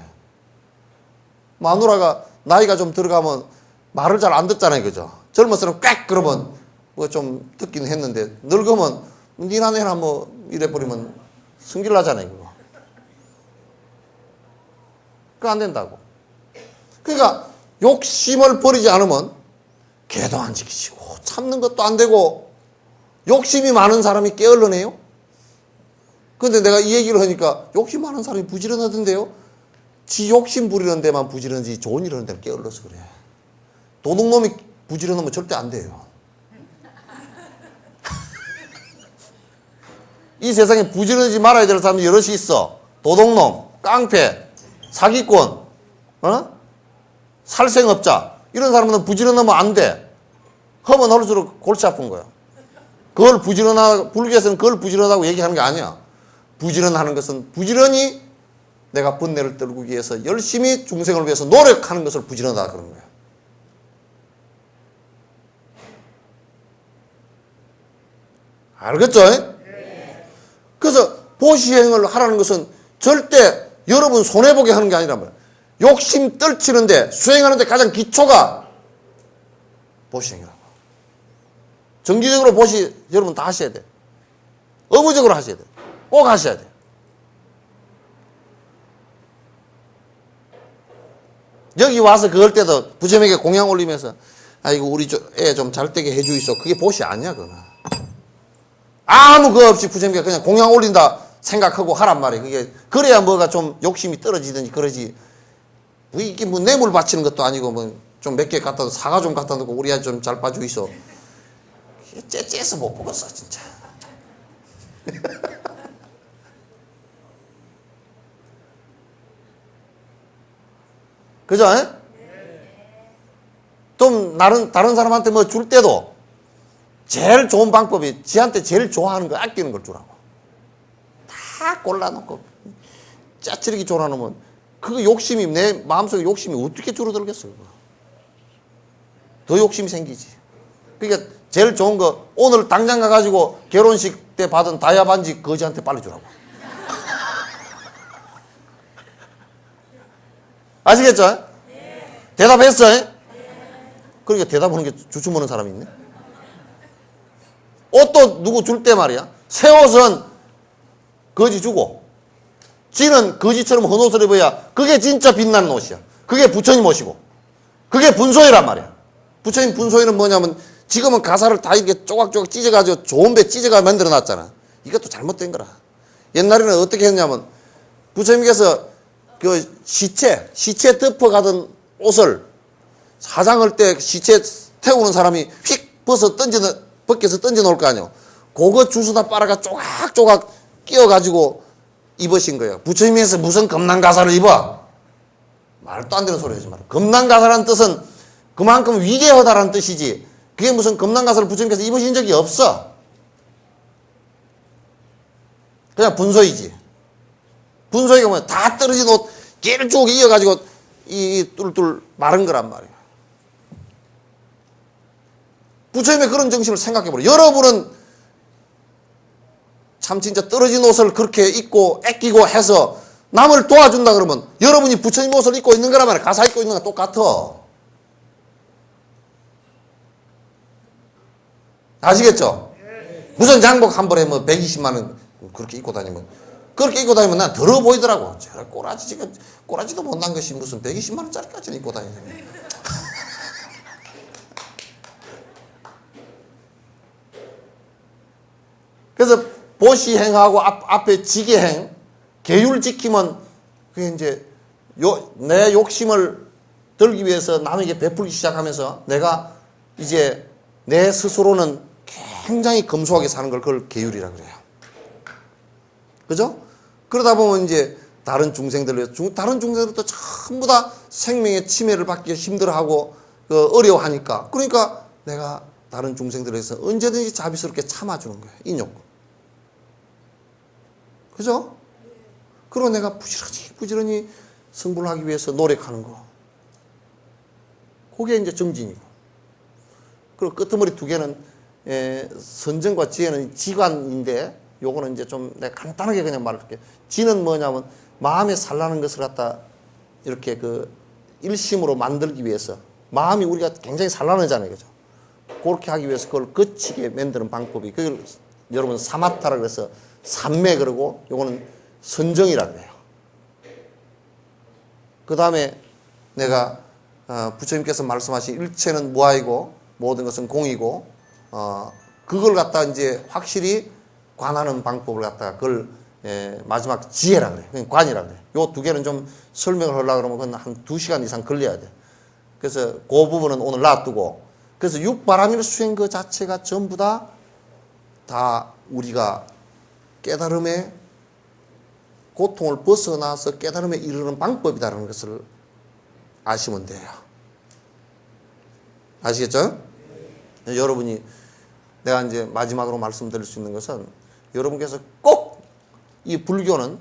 마누라가 나이가 좀 들어가면 말을 잘 안 듣잖아요, 그죠? 젊었을 때는 꽥 그러면 뭐 좀 듣긴 했는데 늙으면 니나 내나 뭐 이래버리면 성질 나잖아요, 그거. 그거 안 된다고. 그러니까 욕심을 버리지 않으면 계도 안 지키시고 참는 것도 안 되고 욕심이 많은 사람이 게을러네요. 근데 내가 이 얘기를 하니까 욕심 많은 사람이 부지런하던데요. 지 욕심 부리는 데만 부지런하지 좋은 일 하는 데는 게을러서 그래. 도둑놈이 부지런하면 절대 안 돼요. 이 세상에 부지런하지 말아야 될 사람이 여럿이 있어. 도둑놈, 깡패, 사기꾼, 살생업자 이런 사람은 부지런하면 안 돼. 하면 할수록 골치 아픈 거야. 그걸 불교에서는 그걸 부지런하다고 얘기하는 게 아니야. 부지런하는 것은 부지런히 내가 번뇌를 떨구기 위해서 열심히 중생을 위해서 노력하는 것을 부지런하다 그런 거야. 알겠죠? 네. 그래서 보시행을 하라는 것은 절대 여러분 손해보게 하는 게 아니란 말이야. 욕심 떨치는데 수행하는데 가장 기초가 보시행이라고. 정기적으로 보시 여러분 다 하셔야 돼. 의무적으로 하셔야 돼. 꼭 하셔야 돼. 여기 와서 그럴 때도 부처님에게 공양 올리면서 아이고 우리 애 좀 잘 되게 해주이소. 그게 보시 아니야 그거는. 아무 거 없이 부처님께 그냥 공양 올린다 생각하고 하란 말이에요. 그게 그래야 뭐가 좀 욕심이 떨어지든지 그러지. 뭐 이게 뭐 뇌물 바치는 것도 아니고 뭐 좀 몇 개 갖다 사과 좀 갖다 놓고 우리 아이 좀 잘 봐주이소. 째째서 못 보겠어 진짜. 그죠? 좀 다른 사람한테 뭐 줄 때도 제일 좋은 방법이 지한테 제일 좋아하는 거 아끼는 걸 주라고. 다 골라놓고 짜치르기 졸아놓으면 그 욕심이 내 마음속에 욕심이 어떻게 줄어들겠어요. 더 욕심이 생기지. 그러니까 제일 좋은 거 오늘 당장 가가지고 결혼식 때 받은 다이아 반지 거지한테 빨리 주라고. 아시겠죠? 네. 대답했어? 네. 그러니까 대답하는 게 주춤하는 사람이 있네. 옷도 누구 줄 때 말이야. 새 옷은 거지 주고 지는 거지처럼 헌 옷을 입어야 그게 진짜 빛나는 옷이야. 그게 부처님 옷이고 그게 분소이란 말이야. 부처님 분소이는 뭐냐면 지금은 가사를 다 이렇게 조각조각 찢어가지고 좋은 배 찢어가 만들어놨잖아. 이것도 잘못된 거라. 옛날에는 어떻게 했냐면 부처님께서 그 시체 덮어가던 옷을 사장할 때 시체 태우는 사람이 휙 벗겨서 던져 놓을 거 아니에요. 그거 주워다 빨아가 조각조각 끼워가지고 입으신 거예요. 부처님께서 무슨 금난가사를 입어? 말도 안 되는 소리 하지 마라. 금난가사라는 뜻은 그만큼 위대하다라는 뜻이지. 그게 무슨 금난가사를 부처님께서 입으신 적이 없어. 그냥 분소이지. 분소이가 뭐야? 다 떨어진 옷 깨를 쭉 이어가지고 이 뚫뚫 마른 거란 말이야. 부처님의 그런 정신을 생각해보라. 여러분은 참 진짜 떨어진 옷을 그렇게 입고 아끼고 해서 남을 도와준다 그러면 여러분이 부처님 옷을 입고 있는 거라면 가사 입고 있는 거랑 똑같아. 아시겠죠? 무슨 장복 한 벌에 뭐 120만 원 그렇게 입고 다니면 그렇게 입고 다니면 난 더러워 보이더라고. 제가 꼬라지도 못난 것이 무슨 120만 원짜리까지는 입고 다니는. 그래서 보시행하고 앞에 지계행, 계율 지키면 그게 이제 내 욕심을 들기 위해서 남에게 베풀기 시작하면서 내가 이제 내 스스로는 굉장히 검소하게 사는 걸 그걸 계율이라 그래요. 그죠? 그러다 보면 이제 다른 중생들도 전부 다 생명의 침해를 받기 힘들어하고 어려워하니까 그러니까 내가 다른 중생들에 대해서 언제든지 자비스럽게 참아주는 거예요. 인욕. 그죠? 그리고 내가 부지런히 성불을 하기 위해서 노력하는 거. 그게 이제 정진이고. 그리고 끄트머리 두 개는 선정과 지혜는 지관인데 요거는 이제 좀 내가 간단하게 그냥 말할게. 지는 뭐냐면 마음에 살라는 것을 갖다 이렇게 일심으로 만들기 위해서 마음이 우리가 굉장히 산란하잖아요. 그죠? 그렇게 하기 위해서 그걸 거치게 만드는 방법이 그걸 여러분 사마타라 그래서 삼매 그러고 요거는 선정이라고 해요. 그 다음에 내가 부처님께서 말씀하신 일체는 무아이고 모든 것은 공이고 그걸 갖다 이제 확실히 관하는 방법을 갖다가 그걸 마지막 지혜라 그래요. 관이라 그래요. 요 두 개는 좀 설명을 하려고 그러면 그건 한 2시간 이상 걸려야 돼요. 그래서 그 부분은 오늘 놔두고 그래서 육바라밀 수행 그 자체가 전부 다 우리가 깨달음의 고통을 벗어나서 깨달음에 이르는 방법이다라는 것을 아시면 돼요. 아시겠죠? 여러분이 내가 이제 마지막으로 말씀드릴 수 있는 것은 여러분께서 꼭 이 불교는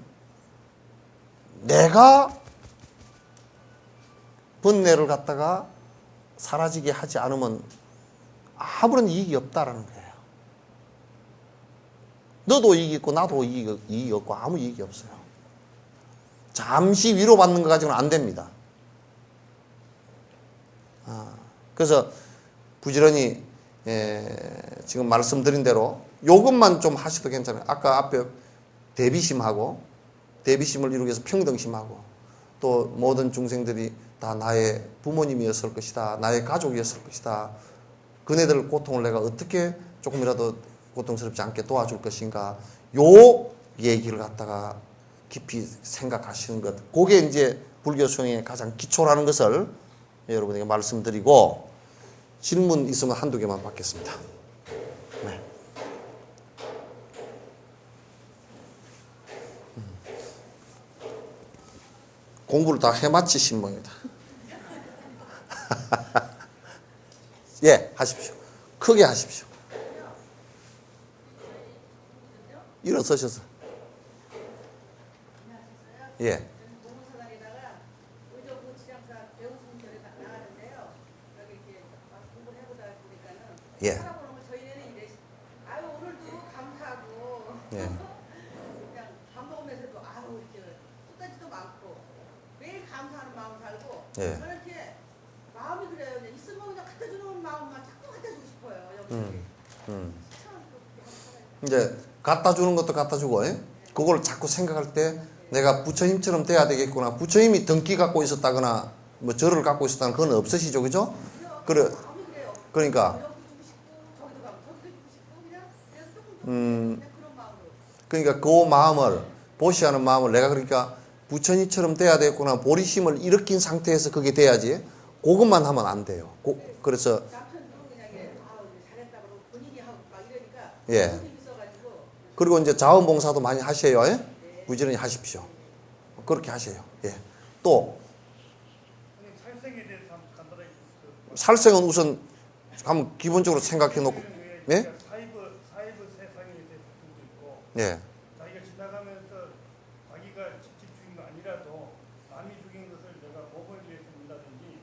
내가 번뇌를 갖다가 사라지게 하지 않으면 아무런 이익이 없다라는 거예요. 너도 이익이 있고 나도 이익이 없고 아무 이익이 없어요. 잠시 위로받는 거 가지고는 안 됩니다. 그래서 부지런히 지금 말씀드린 대로 요것만 좀 하셔도 괜찮아요. 아까 앞에 대비심하고 대비심을 이루기 위해서 평등심하고 또 모든 중생들이 다 나의 부모님이었을 것이다. 나의 가족이었을 것이다. 그네들 고통을 내가 어떻게 조금이라도 고통스럽지 않게 도와줄 것인가. 요 얘기를 갖다가 깊이 생각하시는 것. 그게 이제 불교 수행의 가장 기초라는 것을 여러분에게 말씀드리고 질문 있으면 한두 개만 받겠습니다. 네. 공부를 다 해마치신 모양이다. 예, 하십시오. 크게 하십시오. 일어서셔서. 예. 예. 예. 그냥 밥 먹으면서도 이렇게 쏟다지도 많고 매일 감사하는 마음 살고 예. 저는 이렇게 마음이 그래요. 있으면 그냥 갖다 주는 마음만 자꾸 갖다 주고 싶어요. 이제 갖다 주는 것도 갖다 주고, 그걸 자꾸 생각할 때 내가 부처님처럼 돼야 되겠구나. 부처님이 등기 갖고 있었다거나 뭐 절을 갖고 있었다는 그건 없으시죠, 그죠? 그러니까. 그러니까 그 마음을 보시하는 마음을 내가 그러니까 부처님처럼 돼야 되겠구나. 보리심을 일으킨 상태에서 그게 돼야지. 그것만 하면 안 돼요. 그래서 예. 그리고 이제 자원봉사도 많이 하셔요. 부지런히 하십시오. 그렇게 하세요. 예. 또 살생에 대해서 한번 간단하게 살생은 우선 한번 기본적으로 생각해 놓고 예? 사이버 세상에 대해서 듣고 있고 예. 자기가 지나가면서 자기가 직접 죽인 거 아니라도 남이 죽인 것을 내가 법을 위해서 민다든지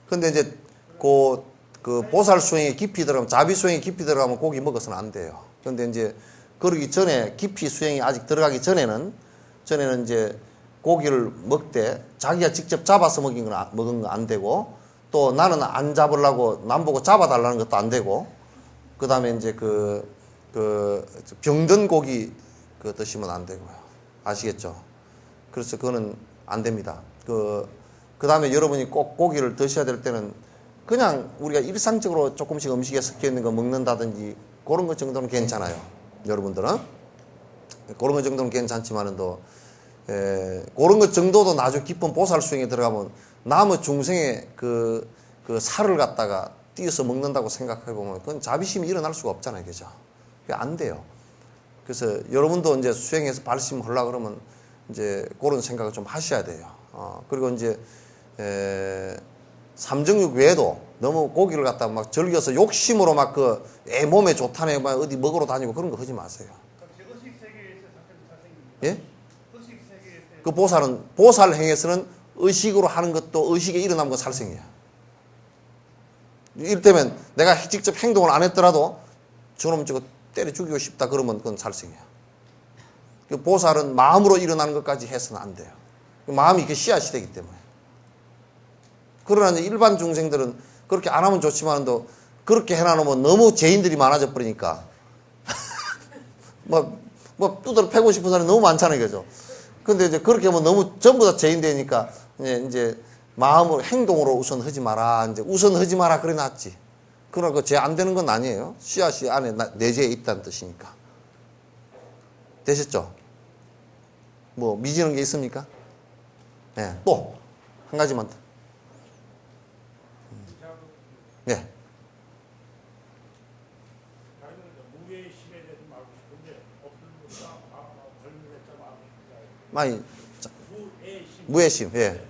근데 이제 그 보살 수행에 깊이 들어가면 자비 수행에 깊이 들어가면 고기 먹어서는 안 돼요. 근데 이제 그러기 전에 깊이 수행이 아직 들어가기 전에는 이제 고기를 먹되 자기가 직접 잡아서 먹은 건 안 되고 또 나는 안 잡으려고 남 보고 잡아달라는 것도 안 되고 그 다음에 이제 병든 고기 드시면 안 되고요. 아시겠죠? 그래서 그거는 안 됩니다. 그 다음에 여러분이 꼭 고기를 드셔야 될 때는 그냥 우리가 일상적으로 조금씩 음식에 섞여 있는 거 먹는다든지 그런 것 정도는 괜찮아요. 여러분들은. 그런 것 정도는 괜찮지만은 그런 것 정도도 나중에 깊은 보살 수행에 들어가면 남의 중생의 그 살을 갖다가 띄어서 먹는다고 생각해 보면 그건 자비심이 일어날 수가 없잖아요. 그죠? 그게 안 돼요. 그래서 여러분도 이제 수행해서 발심하려고 그러면 이제 그런 생각을 좀 하셔야 돼요. 그리고 이제 삼정육 외에도 너무 고기를 갖다가 막 즐겨서 욕심으로 막 몸에 좋다네 막 어디 먹으러 다니고 그런 거 하지 마세요. 의식 세계에서 사생입니다. 예? 의식 세계에서 그 보살 행에서는 의식으로 하는 것도 의식에 일어나는 건 살생이야. 이를테면 내가 직접 행동을 안 했더라도 저놈 저거 때려 죽이고 싶다 그러면 그건 살생이야. 그 보살은 마음으로 일어나는 것까지 해서는 안 돼요. 마음이 그 씨앗이 되기 때문에. 그러나 일반 중생들은 그렇게 안 하면 좋지만도 그렇게 해놔놓으면 너무 죄인들이 많아져 버리니까 뭐 두드러 패고 싶은 사람이 너무 많잖아요, 그죠? 근데 이제 그렇게 하면 너무 전부 다 죄인 되니까 이제 마음으로 행동으로 우선 하지 마라. 이제 우선 하지 마라 그래 놨지. 그러나 그 죄 안 되는 건 아니에요. 씨앗이 안에 내재해 있다는 뜻이니까. 되셨죠? 뭐 미지는 게 있습니까? 네, 또 한 가지만 더. 네. 무외심에 대해서 말하고 싶은데 어떤 분이 많이 무외심. 예.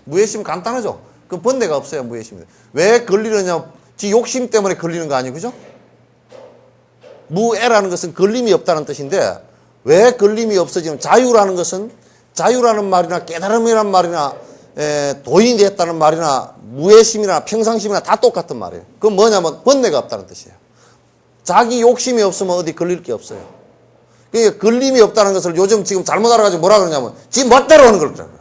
무외심 간단하죠. 그 번뇌가 없어요. 무외심. 왜 걸리느냐? 지 욕심 때문에 걸리는 거 아니에요, 그죠? 무애라는 것은 걸림이 없다는 뜻인데 왜 걸림이 없어지는? 자유라는 것은 자유라는 말이나 깨달음이라는 말이나 도인이 됐다는 말이나 무외심이나 평상심이나 다 똑같은 말이에요. 그건 뭐냐면 번뇌가 없다는 뜻이에요. 자기 욕심이 없으면 어디 걸릴 게 없어요. 그러니까 걸림이 없다는 것을 요즘 지금 잘못 알아가지고 뭐라 그러냐면 지 멋대로 하는 걸 그러더라고요.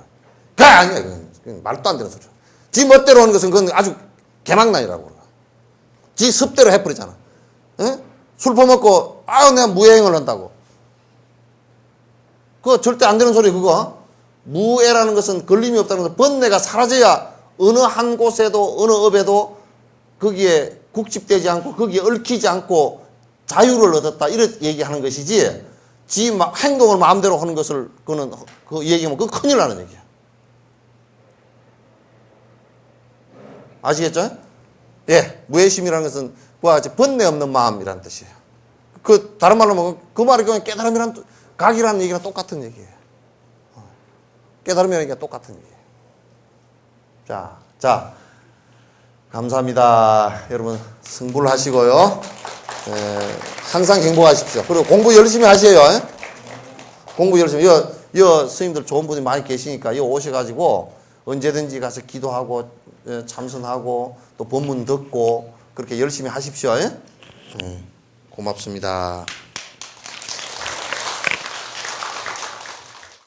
그게 아니에요. 그건 말도 안 되는 소리죠. 지 멋대로 하는 것은 그건 아주 개망난이라고 그래요. 지 습대로 해버리잖아. 에? 술 퍼먹고 내가 무예행을 한다고. 그거 절대 안 되는 소리 그거. 무애라는 것은 걸림이 없다는 것은 번뇌가 사라져야 어느 한 곳에도 어느 업에도 거기에 국집되지 않고 거기에 얽히지 않고 자유를 얻었다 이렇게 얘기하는 것이지 지 행동을 마음대로 하는 것을 그거는 그 얘기하면 그거 큰일 나는 얘기야. 아시겠죠? 예, 무애심이라는 것은 번뇌 없는 마음이라는 뜻이에요. 그 다른 말로 하면 그 말이 그냥 깨달음이란 각이라는 얘기랑 똑같은 얘기예요. 깨달음이라는 얘기가 똑같은 얘기예요. 자, 감사합니다. 여러분 승부를 하시고요. 항상 행복하십시오. 그리고 공부 열심히 하세요. 공부 열심히. 스님들 좋은 분이 많이 계시니까 여기 오셔가지고 언제든지 가서 기도하고 참선하고 또 법문 듣고 그렇게 열심히 하십시오. 고맙습니다.